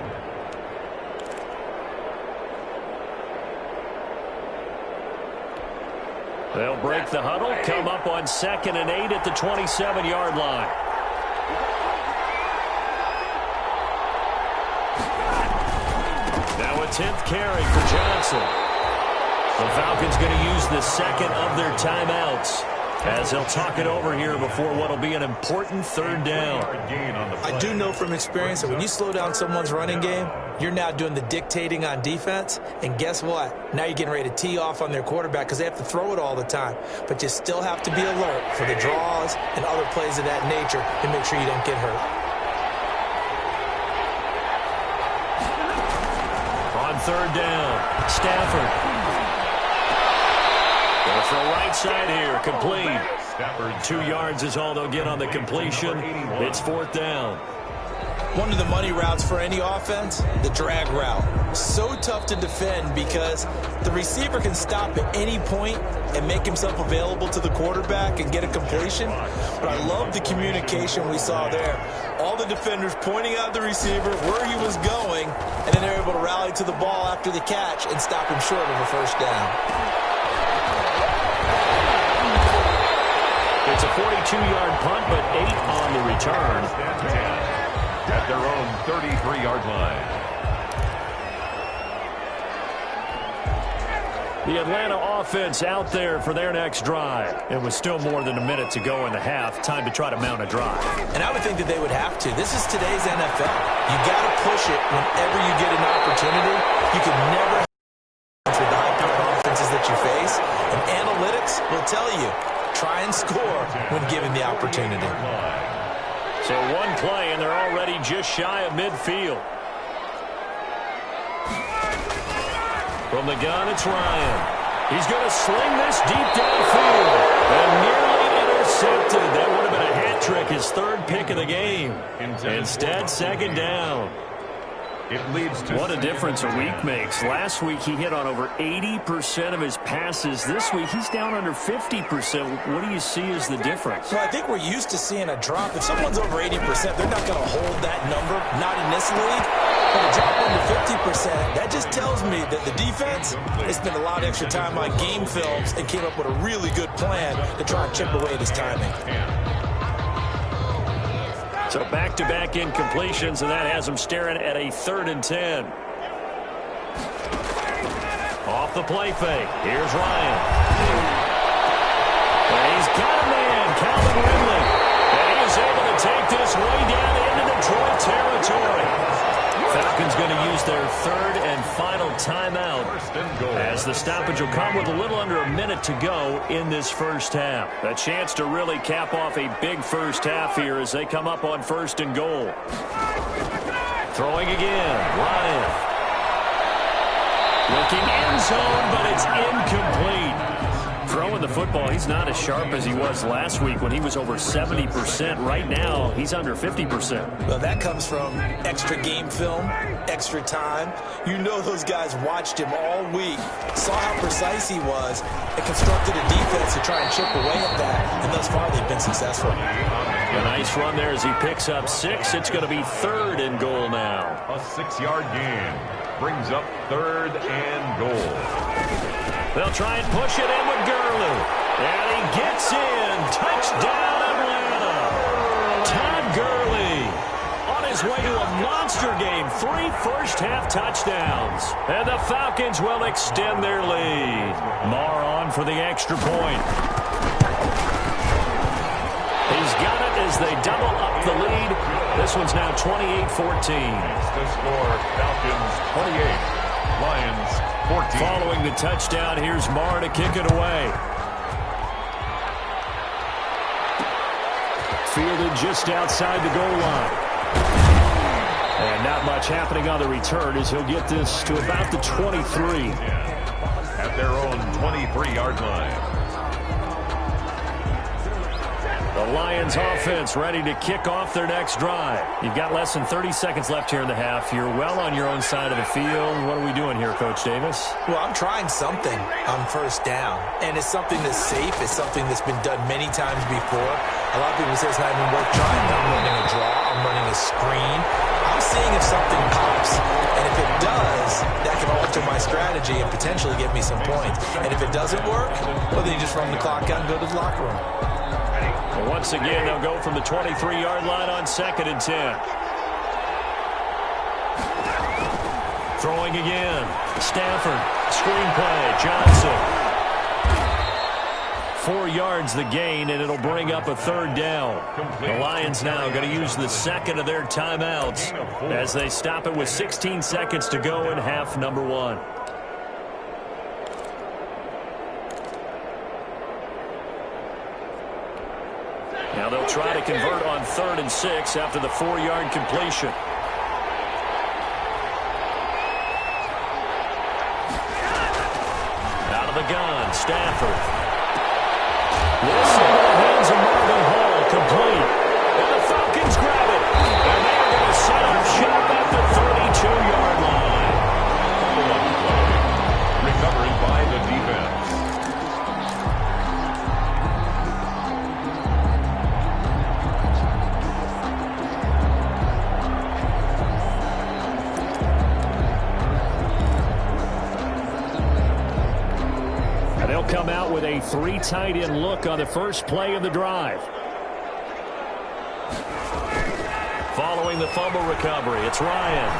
They'll break the huddle, come up on 2nd and 8 at the 27-yard line. Now a 10th carry for Johnson. The Falcons going to use the second of their timeouts as they'll talk it over here before what will be an important third down. I do know from experience that when you slow down someone's running game, you're now doing the dictating on defense. And guess what? Now you're getting ready to tee off on their quarterback because they have to throw it all the time. But you still have to be alert for the draws and other plays of that nature to make sure you don't get hurt. On third down, Stafford. For a right side here, complete. 2 yards is all they'll get on the completion. It's 4th down. One of the money routes for any offense, the drag route. So tough to defend because the receiver can stop at any point and make himself available to the quarterback and get a completion. But I love the communication we saw there. All the defenders pointing out the receiver, where he was going, and then they're able to rally to the ball after the catch and stop him short of a first down. It's a 42-yard punt, but 8 on the return. At their own 33-yard line. The Atlanta offense out there for their next drive. It was still more than a minute to go in the half. Time to try to mount a drive. And I would think that they would have to. This is today's NFL. You got to push it whenever you get an opportunity. You can never with the high-powered offenses that you face. And analytics will tell you, try and score when given the opportunity. So one play, and they're already just shy of midfield. From the gun, it's Ryan. He's going to sling this deep downfield. And nearly intercepted. That would have been a hat trick, his 3rd pick of the game. Instead, 2nd down. It leads to what a difference a week makes. Last week, he hit on over 80% of his passes. This week, he's down under 50%. What do you see as the difference? Well, I think we're used to seeing a drop. If someone's over 80%, they're not going to hold that number, not in this league. But to drop under 50%, that just tells me that the defense, they spent a lot of extra time on game films and came up with a really good plan to try and chip away at his timing. So back-to-back incompletions, and that has him staring at a 3rd and 10. Off the play fake. Here's Ryan. And he's got a man, Calvin Ridley. And he is able to take this way down into Detroit territory. Falcons going to use their 3rd and final timeout as the stoppage will come with a little under a minute to go in this first half. A chance to really cap off a big first half here as they come up on 1st and goal. Throwing again, Ryan. Looking end zone, but it's incomplete. Throwing the football, he's not as sharp as he was last week when he was over 70%. Right now, he's under 50%. Well, that comes from extra game film, extra time. You know those guys watched him all week, saw how precise he was, and constructed a defense to try and chip away at that, and thus far they've been successful. A nice run there as he picks up 6. It's going to be 3rd and goal now. A 6-yard gain brings up 3rd and goal. They'll try and push it in with Gurley. And he gets in. Touchdown, Atlanta. Todd Gurley on his way to a monster game. 3 first-half touchdowns. And the Falcons will extend their lead. Marr on for the extra point. He's got it as they double up the lead. This one's now 28-14. The score, Falcons 28, Lions 14. Following the touchdown, here's Marr to kick it away. Fielded just outside the goal line. And not much happening on the return as he'll get this to about the 23. At their own 23-yard line. The Lions offense ready to kick off their next drive. You've got less than 30 seconds left here in the half. You're well on your own side of the field. What are we doing here, Coach Davis? Well, I'm trying something on 1st down, and it's something that's safe. It's something that's been done many times before. A lot of people say it's not even worth trying. I'm running a draw. I'm running a screen. I'm seeing if something pops, and if it does, that can alter my strategy and potentially get me some points. And if it doesn't work, well, then you just run the clock out and go to the locker room. And once again, they'll go from the 23-yard line on 2nd and 10. Throwing again. Stafford. Screenplay. Johnson. 4 yards the gain, and it'll bring up a 3rd down. The Lions now going to use the 2nd of their timeouts as they stop it with 16 seconds to go in half number 1. Now they'll try to convert on 3rd and 6 after the 4-yard completion. Out of the gun, Stafford. This into the hands of Marvin Hall, complete. And the Falcons grab it. And they're going to set up shop at the 32-yard line. Recovery by the defense. Come out with a 3 tight end look on the first play of the drive. Following the fumble recovery, it's Ryan.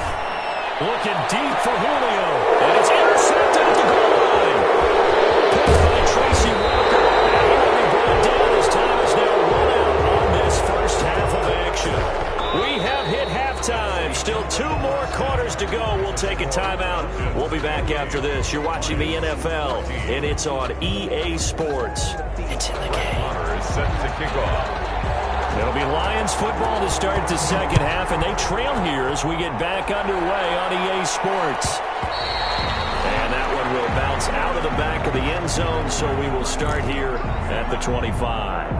Looking deep for Julio. And it's intercepted at the goal line. Picked by Tracy Walker. And he will be brought down as time is now run out on this first half of action. We have hit halftime. Still 2 more quarters to go. We'll take a timeout. We'll be back after this. You're watching the NFL, and it's on EA Sports. It's in the game. Is set to kick off. It'll be Lions football to start the second half, and they trail here as we get back underway on EA Sports. And that one will bounce out of the back of the end zone, so we will start here at the 25.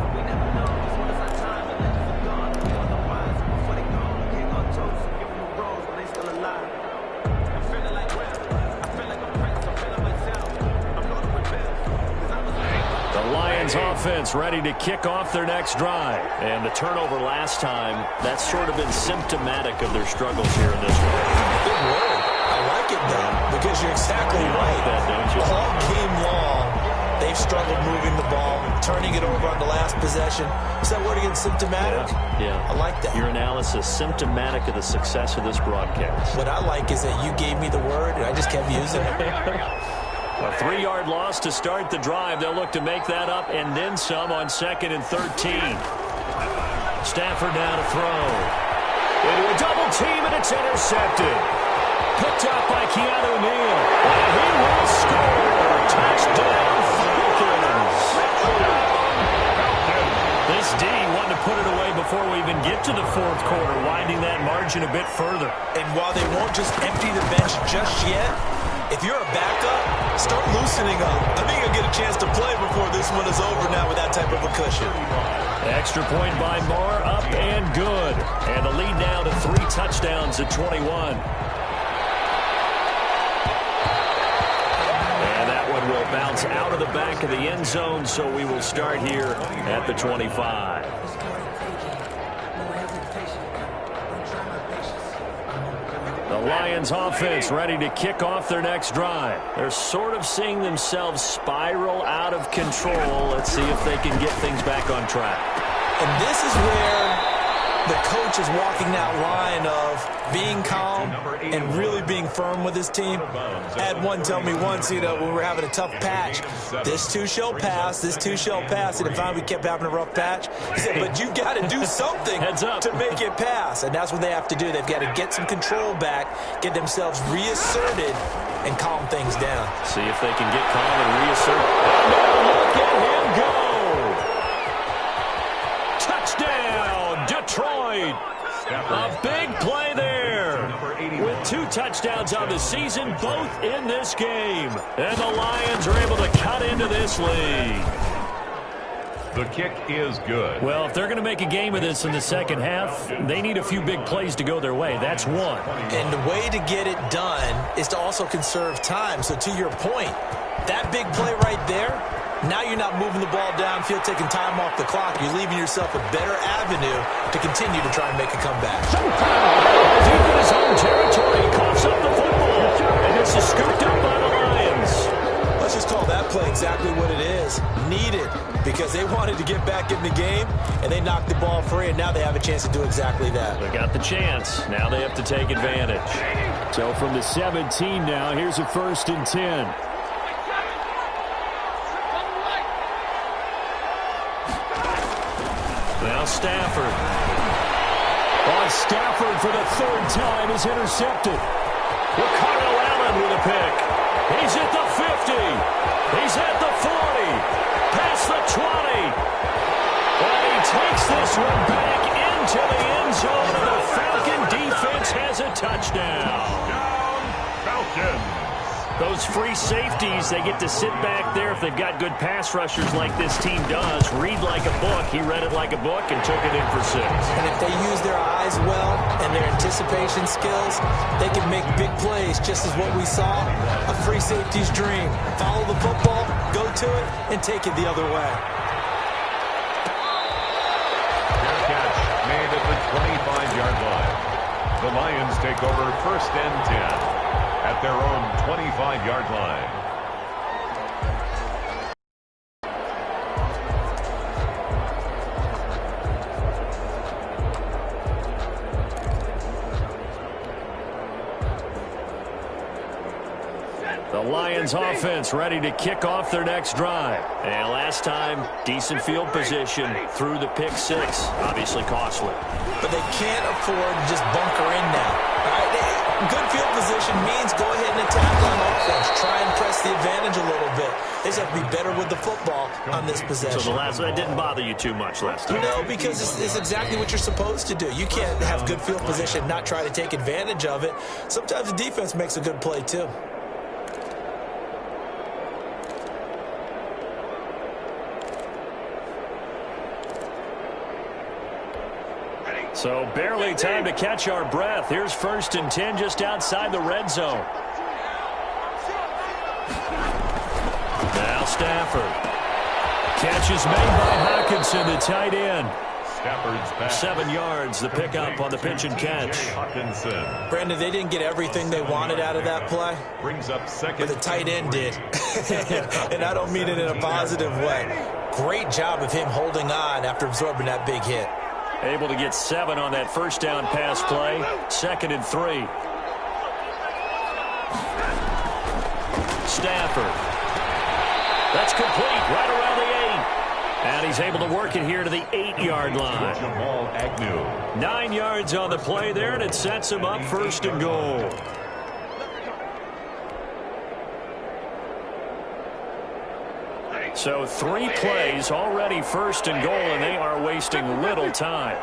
Lions offense ready to kick off their next drive. And the turnover last time, that's sort of been symptomatic of their struggles here in this one. Good word. I like it, though, because you're exactly right. That, don't you? All game long, they've struggled moving the ball, turning it over on the last possession. Is that word again, symptomatic? Yeah. I like that. Your analysis, symptomatic of the success of this broadcast. What I like is that you gave me the word, and I just kept using it. A 3-yard loss to start the drive. They'll look to make that up and then some on 2nd and 13. Stafford now to throw. Into a double team, and it's intercepted. Picked up by Keanu Neal. And he will score. Touchdown, Falcons. This D wanted to put it away before we even get to the fourth quarter, winding that margin a bit further. And while they won't just empty the bench just yet, if you're a backup, start loosening up. I think you'll get a chance to play before this one is over now with that type of a cushion. Extra point by Moore, up and good. And the lead now to 3 touchdowns at 21. And that one will bounce out of the back of the end zone, so we will start here at the 25. The Lions offense ready to kick off their next drive. They're sort of seeing themselves spiral out of control. Let's see if they can get things back on track. And this is where the coach is walking that line of being calm and really being firm with his team. I had one tell me once, when we were having a tough patch, this too shall pass, this too shall pass. And finally we kept having a rough patch. He said, but you've got to do something to make it pass. And that's what they have to do. They've got to get some control back, get themselves reasserted, and calm things down. See if they can get calm and reassert. And now look at him go. Touchdown, Detroit. A big play there. With 2 touchdowns on the season, both in this game. And the Lions are able to cut into this lead. The kick is good. Well, if they're going to make a game of this in the second half, they need a few big plays to go their way. That's one. And the way to get it done is to also conserve time. So to your point, that big play right there, now you're not moving the ball downfield, taking time off the clock. You're leaving yourself a better avenue to continue to try and make a comeback. Deep in his own territory, he coughs up the football. And this is scooped up by the Lions. Let's just call that play exactly what it is. Needed, because they wanted to get back in the game, and they knocked the ball free, and now they have a chance to do exactly that. They got the chance. Now they have to take advantage. So from the 17 now, here's a 1st and 10. Now Stafford. Stafford for the 3rd time is intercepted. Ricardo Allen with a pick. He's at the 50. He's at the 40. Past the 20. And he takes this one back into the end zone, and the Falcon defense has a touchdown. Falcons. Those free safeties, they get to sit back there if they've got good pass rushers like this team does. Read like a book. He read it like a book and took it in for 6. And if they use their eyes well and their anticipation skills, they can make big plays, just as what we saw, a free safety's dream. Follow the football, go to it, and take it the other way. Fair catch made at the 25-yard line. The Lions take over 1st and 10. At their own 25-yard line. The Lions offense ready to kick off their next drive. And last time, decent field position through the pick 6. Obviously costly. But they can't afford to just bunker in now. All right? Good field position means go ahead and attack on offense. Try and press the advantage a little bit. They just have to be better with the football on this possession. So that didn't bother you too much last time? No, because it's exactly what you're supposed to do. You can't have good field position and not try to take advantage of it. Sometimes the defense makes a good play too. So barely time to catch our breath. Here's 1st and 10 just outside the red zone. Now Stafford. Catch is made by Hawkinson, the tight end. Stafford's back. 7 yards, the pickup on the pitch and catch. Hawkinson. Brandon, they didn't get everything they wanted out of that play. Brings up second. But the tight end did. And I don't mean it in a positive way. Great job of him holding on after absorbing that big hit. Able to get 7 on that first down pass play. 2nd and 3. Stafford. That's complete right around the 8. And he's able to work it here to the 8-yard line. Jamal Agnew. 9 yards on the play there, and it sets him up 1st and goal. So 3 plays already 1st and goal, and they are wasting little time.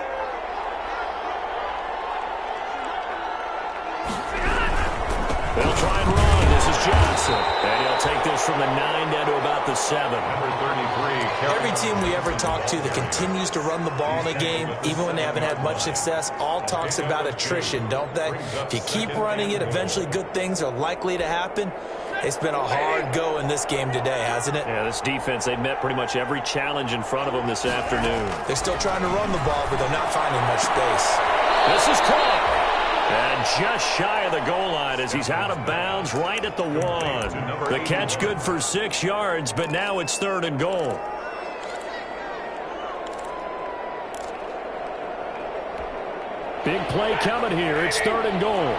They'll try and run. This is Johnson. And he'll take this from the 9 down to about the 7. Number 33. Every team we ever talk to that continues to run the ball in a game, even when they haven't had much success, all talks about attrition, don't they? If you keep running it, eventually good things are likely to happen. It's been a hard go in this game today, hasn't it? Yeah, this defense, they've met pretty much every challenge in front of them this afternoon. They're still trying to run the ball, but they're not finding much space. This is caught. And just shy of the goal line as he's out of bounds right at the 1. The catch good for 6 yards, but now it's 3rd and goal. Big play coming here. It's 3rd and goal.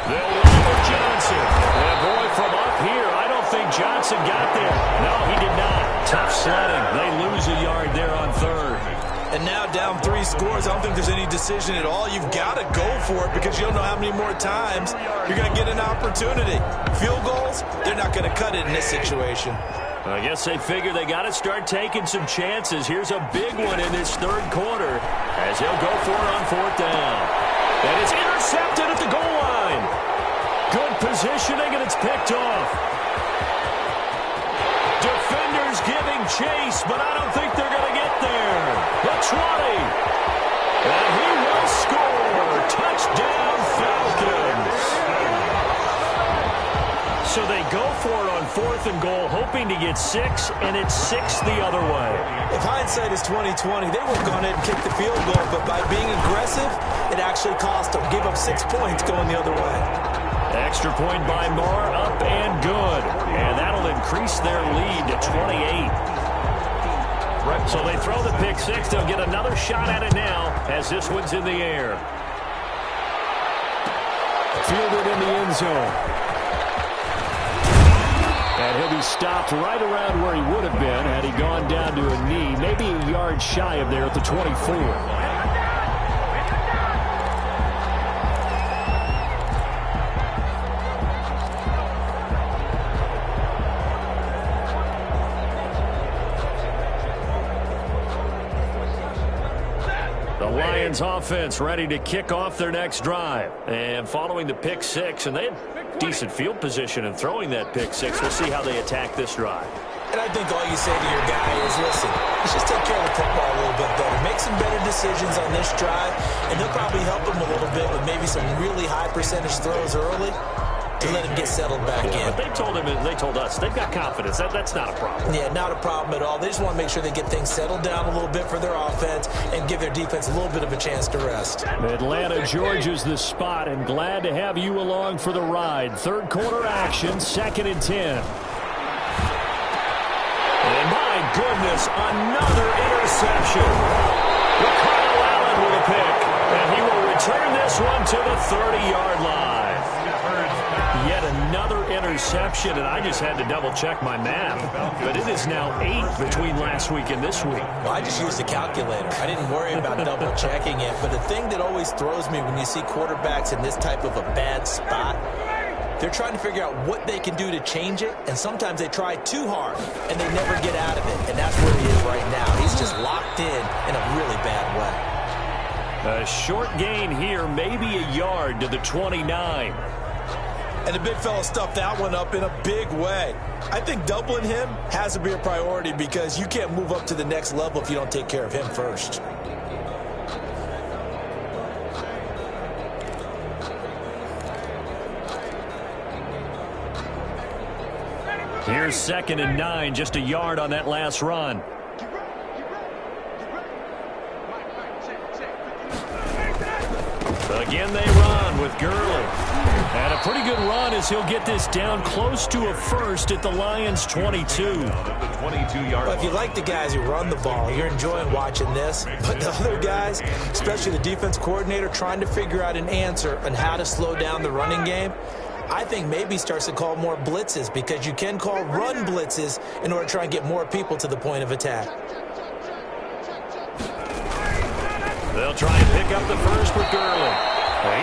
They'll run with Johnson. And boy, from up here, I don't think Johnson got there. No, he did not. Tough sledding. They lose a yard there on 3rd. And now down 3 scores, I don't think there's any decision at all. You've got to go for it because you don't know how many more times you're going to get an opportunity. Field goals, they're not going to cut it in this situation. I guess they figure they got to start taking some chances. Here's a big one in this 3rd quarter as he'll go for it on 4th down. And it's intercepted at the goal line. Good positioning, and it's picked off. Defenders giving chase, but I don't think they're going to get there. The 20. And he will score. Touchdown, Falcons. So they go for it on 4th and goal, hoping to get 6, and it's 6 the other way. If hindsight is 20/20, they would have gone ahead and kicked the field goal, but by being aggressive, it actually cost them. Gave up 6 points going the other way. Extra point by Moore, up and good. And that'll increase their lead to 28. So they throw the pick 6. They'll get another shot at it now as this one's in the air. Fielded in the end zone. And he'll be stopped right around where he would have been had he gone down to a knee, maybe a yard shy of there at the 24. Lions offense ready to kick off their next drive. And following the pick 6, and they had decent field position in throwing that pick 6. We'll see how they attack this drive. And I think all you say to your guy is, listen, let's just take care of the football a little bit better. Make some better decisions on this drive, and they'll probably help him a little bit with maybe some really high percentage throws early to let him get settled back in. But they told us they've got confidence. That's not a problem. Yeah, not a problem at all. They just want to make sure they get things settled down a little bit for their offense and give their defense a little bit of a chance to rest. Atlanta, Georgia's the spot, and glad to have you along for the ride. 3rd quarter action, 2nd and 10. And my goodness, another interception. Kyle Allen with a pick, and he will return this one to the 30-yard line. Yet another interception, and I just had to double-check my math. But it is now 8 between last week and this week. Well, I just used a calculator. I didn't worry about double-checking it. But the thing that always throws me when you see quarterbacks in this type of a bad spot, they're trying to figure out what they can do to change it, and sometimes they try too hard, and they never get out of it. And that's where he is right now. He's just locked in a really bad way. A short gain here, maybe a yard to the 29. And the big fella stuffed that one up in a big way. I think doubling him has to be a priority because you can't move up to the next level if you don't take care of him first. Here's 2nd and 9, just a yard on that last run. Again they run with Gurley. And a pretty good run as he'll get this down close to a first at the Lions' 22. Well, if you like the guys who run the ball, you're enjoying watching this. But the other guys, especially the defense coordinator, trying to figure out an answer on how to slow down the running game, I think maybe starts to call more blitzes, because you can call run blitzes in order to try and get more people to the point of attack. They'll try and pick up the first with Gurley.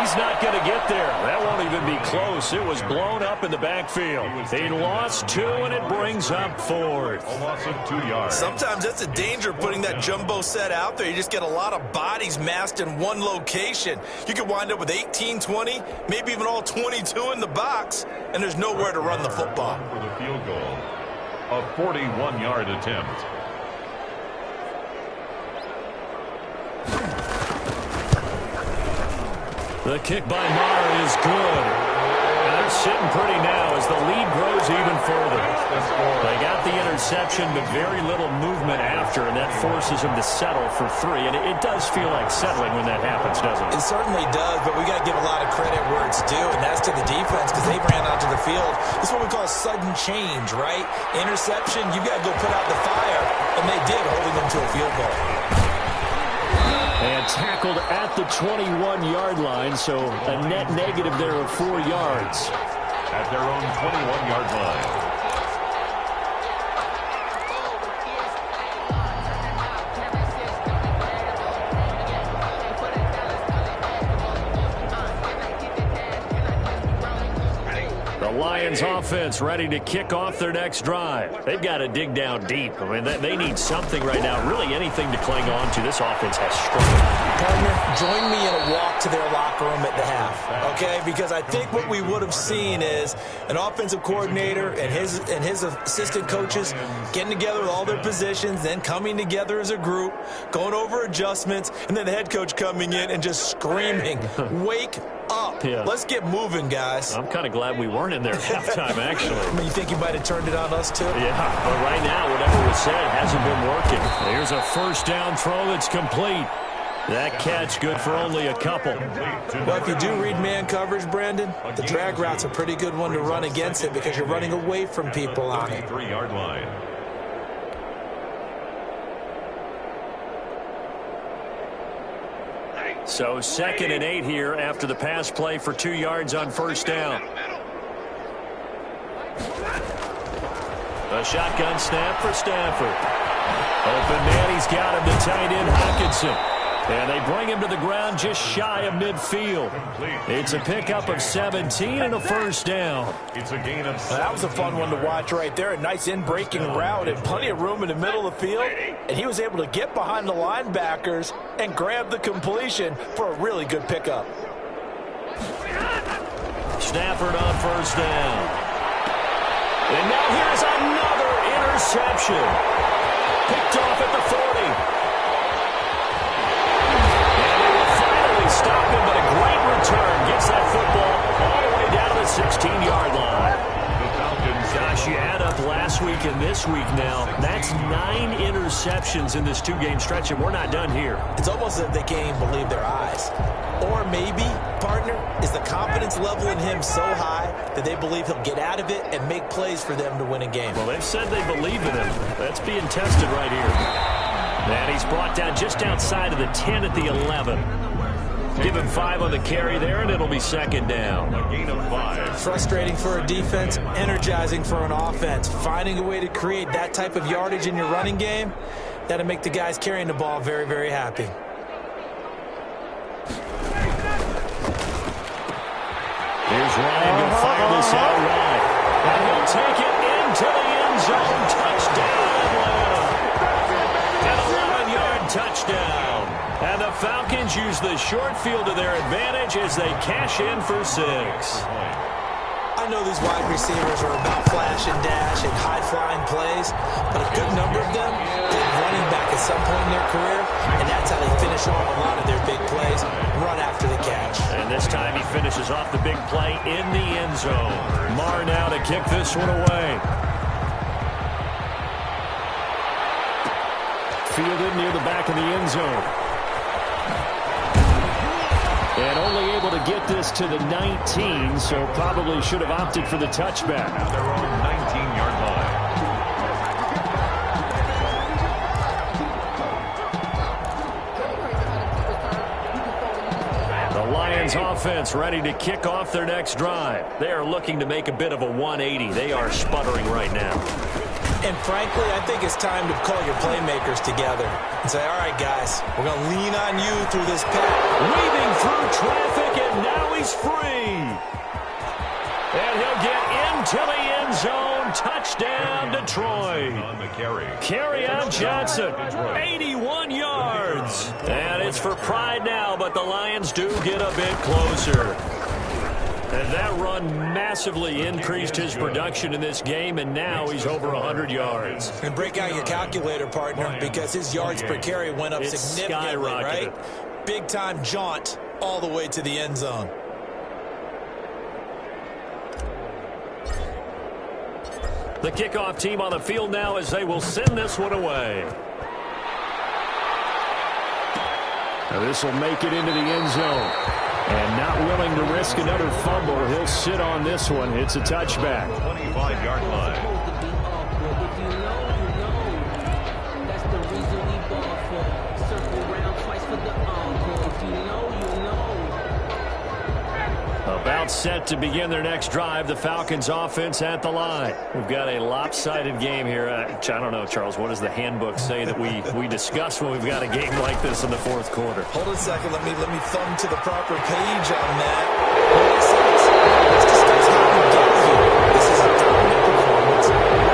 He's not going to get there. That won't even be close. It was blown up in the backfield. He lost 2, and it brings up 4th. A loss of 2 yards. Sometimes that's a danger of putting that jumbo set out there. You just get a lot of bodies massed in one location. You could wind up with 18, 20, maybe even all 22 in the box, and there's nowhere to run the football. For the field goal, a 41-yard attempt. The kick by Maher is good. And they're sitting pretty now as the lead grows even further. They got the interception, but very little movement after, and that forces them to settle for 3. And it does feel like settling when that happens, doesn't it? It certainly does, but we got to give a lot of credit where it's due, and that's to the defense, because they ran onto the field. This is what we call sudden change, right? Interception, you've got to go put out the fire, and they did, holding them to a field goal. And tackled at the 21-yard line, so a net negative there of 4 yards. At their own 21-yard line. Lions offense ready to kick off their next drive. They've got to dig down deep. I mean, they need something right now, really anything to cling on to. This offense has struggled. Partner, join me in a walk to their locker room at the half, okay? Because I think what we would have seen is an offensive coordinator and his assistant coaches getting together with all their positions, then coming together as a group, going over adjustments, and then the head coach coming in and just screaming, wake up. Yeah. Let's get moving, guys. I'm kind of glad we weren't in there at halftime, actually. I mean, you think you might have turned it on us, too? Yeah, but right now, whatever was said hasn't been working. Here's a first down throw that's complete. That catch good for only a couple. Well, if you do read man coverage, Brandon, the drag route's a pretty good one to run against it because you're running away from people on it. 3-yard line. So 2nd and 8 here after the pass play for 2 yards on first down. A shotgun snap for Stafford. Open man, he's got him to tight end Hockenson. And they bring him to the ground just shy of midfield. It's a pickup of 17 and a first down. It's a gain of 7. That was a fun one to watch right there. A nice in-breaking route and plenty of room in the middle of the field. And he was able to get behind the linebackers and grab the completion for a really good pickup. Stafford on first down. And now here's another interception. Picked off at the 40. Stop him, but a great return. Gets that football all the way down to the 16-yard line. The Falcons. Gosh, you add up last week and this week now. That's 9 interceptions in this 2-game stretch, and we're not done here. It's almost as if they can't even believe their eyes. Or maybe, partner, is the confidence level in him so high that they believe he'll get out of it and make plays for them to win a game. Well, they've said they believe in him. That's being tested right here. And he's brought down just outside of the 10 at the 11. Give him 5 on the carry there, and it'll be 2nd down. A gain of 5. Frustrating for a defense, energizing for an offense. Finding a way to create that type of yardage in your running game, that'll make the guys carrying the ball very, very happy. Here's Ryan going to fire this out right. And he'll take it into the end zone. Touchdown, Atlanta. An 11-yard touchdown. And the Falcons use the short field to their advantage as they cash in for 6. I know these wide receivers are about flash and dash and high-flying plays, but a good number of them did running back at some point in their career, and that's how they finish off a lot of their big plays, run after the catch. And this time he finishes off the big play in the end zone. Maher now to kick this one away. fielded near the back of the end zone. And only able to get this to the 19, so probably should have opted for the touchback. At their own 19-yard line. The Lions offense ready to kick off their next drive. They are looking to make a bit of a 180. They are sputtering right now. And frankly, I think it's time to call your playmakers together and say, all right, guys, we're going to lean on you through this pack. Weaving through traffic, and now he's free. And he'll get into the end zone. Touchdown, Detroit. On the carry. Kerryon Johnson, 81 yards. And it's for pride now, but the Lions do get a bit closer. And that run massively increased his production in this game, and now he's over 100 yards. And break out your calculator, partner, because his yards per carry went up significantly, right? Big-time jaunt all the way to the end zone. The kickoff team on the field now as they will send this one away. Now this will make it into the end zone. And not willing to risk another fumble, he'll sit on this one. It's a touchback. 25-yard line. About set to begin their next drive, the Falcons offense at the line. We've got a lopsided game here. I don't know, Charles, what does the handbook say that we discuss when we've got a game like this in the fourth quarter? Hold on a second. Let me thumb to the proper page on that. Let's discuss how we get here. This is a dominant performance.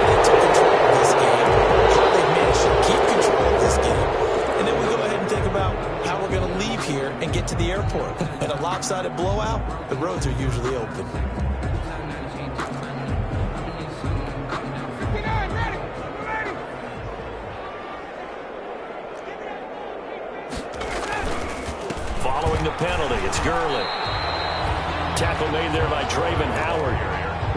They took control of this game. How they managed to keep control of this game. And then we go ahead and think about how we're going to leave here and get to the airport. In a lopsided blowout, the roads are usually open. Following the penalty, it's Gurley. Tackle made there by Traven Howard.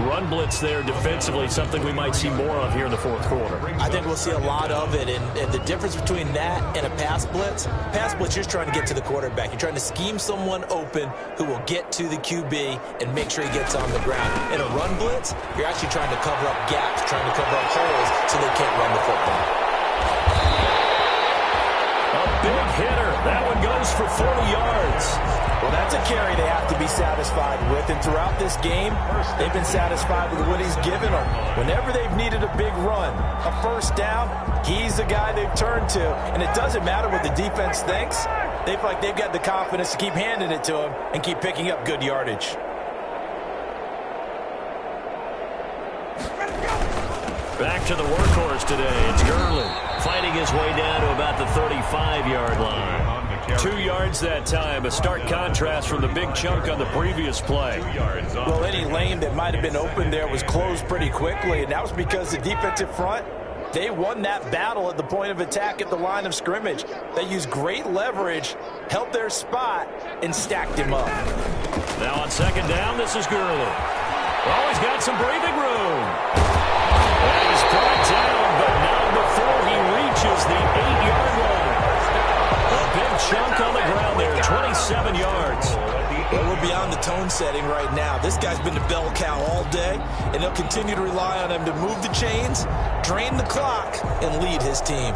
Run blitz there defensively, something we might see more of here in the fourth quarter. I think we'll see a lot of it, and the difference between that and a pass blitz, you're just trying to get to the quarterback. You're trying to scheme someone open who will get to the QB and make sure he gets on the ground. In a run blitz, you're actually trying to cover up gaps, trying to cover up holes so they can't run the football. A big hitter. That one goes for 40 yards. Well, that's a carry they have to be satisfied with, and throughout this game, they've been satisfied with what he's given them. Whenever they've needed a big run, a first down, he's the guy they've turned to, and it doesn't matter what the defense thinks. They feel like they've got the confidence to keep handing it to him and keep picking up good yardage. Back to the workhorse today. It's Gurley fighting his way down to about the 35-yard line. 2 yards that time, a stark contrast from the big chunk on the previous play. Well, any lane that might have been open there was closed pretty quickly, and that was because the defensive front, they won that battle at the point of attack at the line of scrimmage. They used great leverage, held their spot, and stacked him up. Now on second down, this is Gurley. Oh, he's got some breathing room. And he's brought down, but not before he reaches the 8-yard line. A big chunk on the ground there, 27 yards. Well, we're beyond the tone setting right now. This guy's been the bell cow all day, and they'll continue to rely on him to move the chains, drain the clock, and lead his team.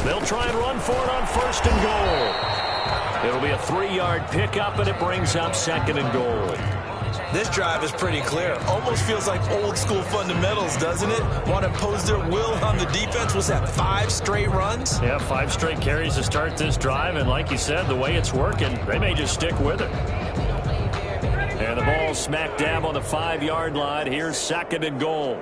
They'll try and run for it on first and goal. It'll be a 3-yard pickup, and it brings up second and goal. This drive is pretty clear. Almost feels like old school fundamentals, doesn't it? Want to impose their will on the defense. Was that 5 straight runs? Yeah, 5 straight carries to start this drive, and like you said, the way it's working, they may just stick with it. And the ball smack dab on the 5-yard line. Here's second and goal.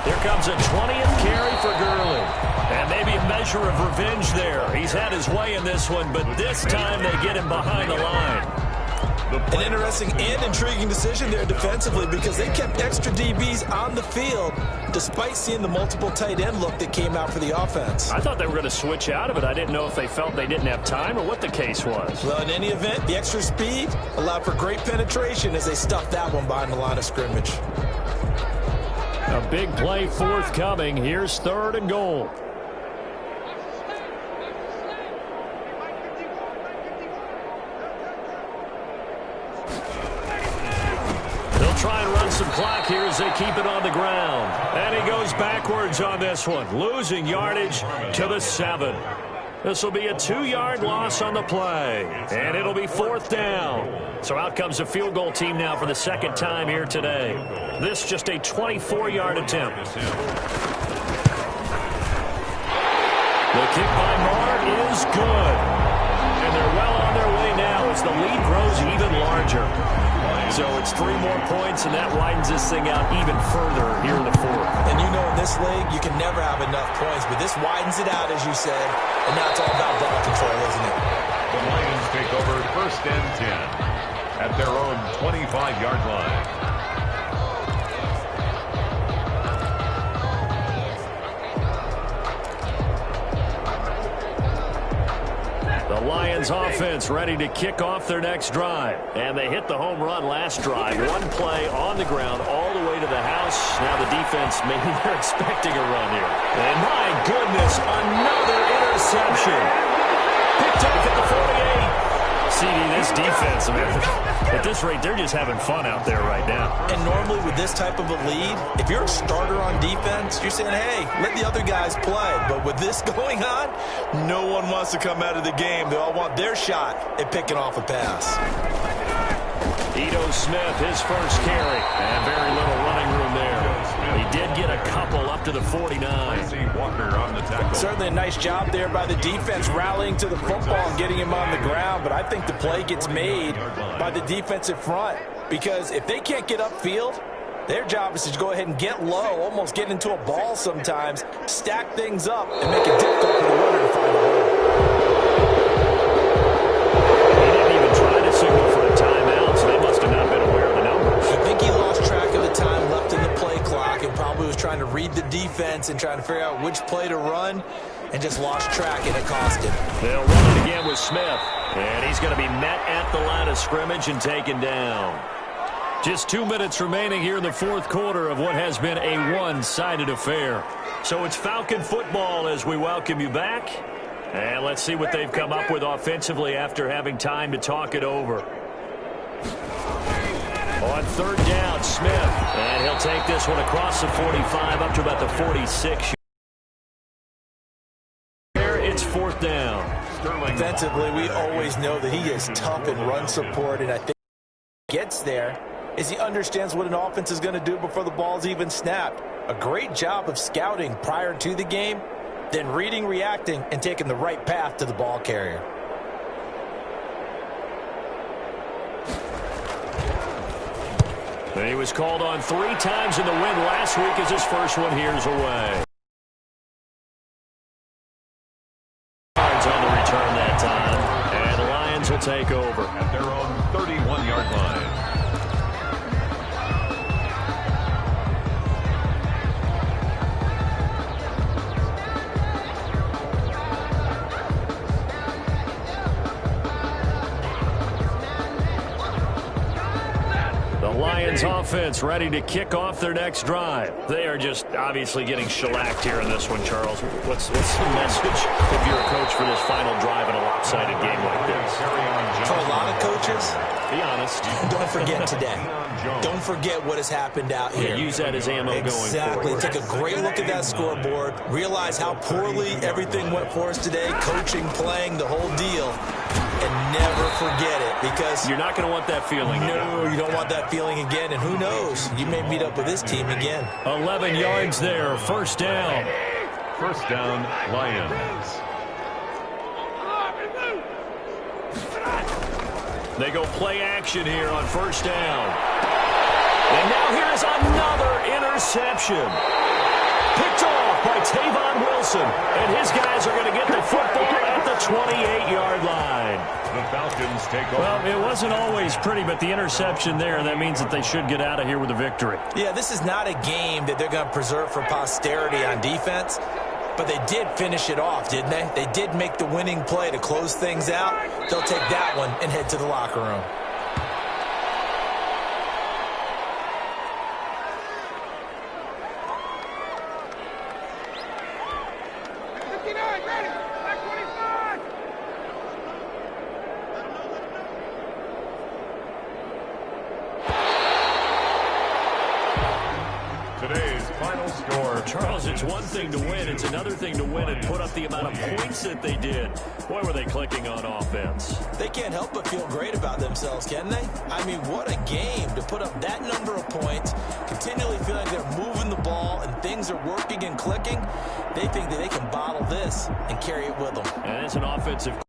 Here comes a 20th carry for Gurley. And maybe a measure of revenge there. He's had his way in this one, but this time they get him behind the line. An interesting and intriguing decision there defensively because they kept extra DBs on the field despite seeing the multiple tight end look that came out for the offense. I thought they were going to switch out of it. I didn't know if they felt they didn't have time or what the case was. Well, in any event, the extra speed allowed for great penetration as they stuffed that one behind the line of scrimmage. A big play forthcoming. Here's 3rd and goal. Try and run some clock here as they keep it on the ground. And he goes backwards on this one, losing yardage to the 7. This will be a 2-yard loss on the play, and it'll be 4th down. So out comes the field goal team now for the 2nd time here today. This just a 24-yard attempt. The kick by Marr is good. And they're well on their way now as the lead grows even larger. So it's 3 more points, and that widens this thing out even further here in the 4th. And you know in this league, you can never have enough points, but this widens it out, as you said, and now it's all about ball control, isn't it? The Lions take over 1st and 10 at their own 25-yard line. The Lions offense ready to kick off their next drive. And they hit the home run last drive. 1 play on the ground all the way to the house. Now the defense, maybe they're expecting a run here. And my goodness, another interception. Picked up at the 48. CD, this defense, man, at this rate, they're just having fun out there right now. And normally with this type of a lead, if you're a starter on defense, you're saying, hey, let the other guys play. But with this going on, no one wants to come out of the game. They all want their shot at picking off a pass. Ito Smith, his first carry, and very little running room there. He did get a couple up to the 49. Walker on the tackle. Certainly a nice job there by the defense rallying to the football and getting him on the ground, but I think the play gets made by the defensive front because if they can't get upfield, their job is to go ahead and get low, almost get into a ball sometimes, stack things up, and make it difficult for the runner to find the hole. He didn't even try to signal for a timeout, so they must have not been aware of the numbers. I think he lost track of the time left in the play clock and probably was trying to read the defense and trying to figure out which play to run and just lost track, and it cost him. They'll run it again with Smith, and he's going to be met at the line of scrimmage and taken down. Just 2 minutes remaining here in the 4th quarter of what has been a one-sided affair. So it's Falcon football as we welcome you back. And let's see what they've come up with offensively after having time to talk it over. On 3rd down, Smith. And he'll take this one across the 45 up to about the 46. It's 4th down. Defensively, we always know that he is tough in run support, and I think he gets there is he understands what an offense is going to do before the ball's even snapped. A great job of scouting prior to the game, then reading, reacting, and taking the right path to the ball carrier. And he was called on 3 times in the win last week as his first one here's away. Yards on the return that time, and the Lions will take over at their own 31-yard line. Lions offense ready to kick off their next drive. They are just obviously getting shellacked here in this one, Charles. What's the message if you're a coach for this final drive in a lopsided game like this? For a lot of coaches, be honest. Don't forget today. Don't forget what has happened out here. Yeah, use that as ammo going forward. Exactly. Take a great look at that scoreboard. Realize how poorly everything went for us today. Coaching, playing, the whole deal. And never forget it, because you're not going to want that feeling. No, you don't want that feeling again. And who knows? You may meet up with this team again. 11 yards there. 1st down. 1st down, Lions. They go play action here on 1st down. And now here's another interception. Picked off by Tavon Wilson. And his guys are going to get the football at the 28-yard line. the Falcons take over. Well, it wasn't always pretty, but the interception there, that means that they should get out of here with a victory. Yeah, this is not a game that they're going to preserve for posterity on defense, but they did finish it off, didn't they? They did make the winning play to close things out. They'll take that one and head to the locker room. Today's final score. Charles, it's one thing to win. It's another thing to win and put up the amount of points that they did. Boy, were they clicking on offense. They can't help but feel great about themselves, can they? I mean, what a game to put up that number of points, continually feeling they're moving the ball and things are working and clicking. They think that they can bottle this and carry it with them. And it's an offensive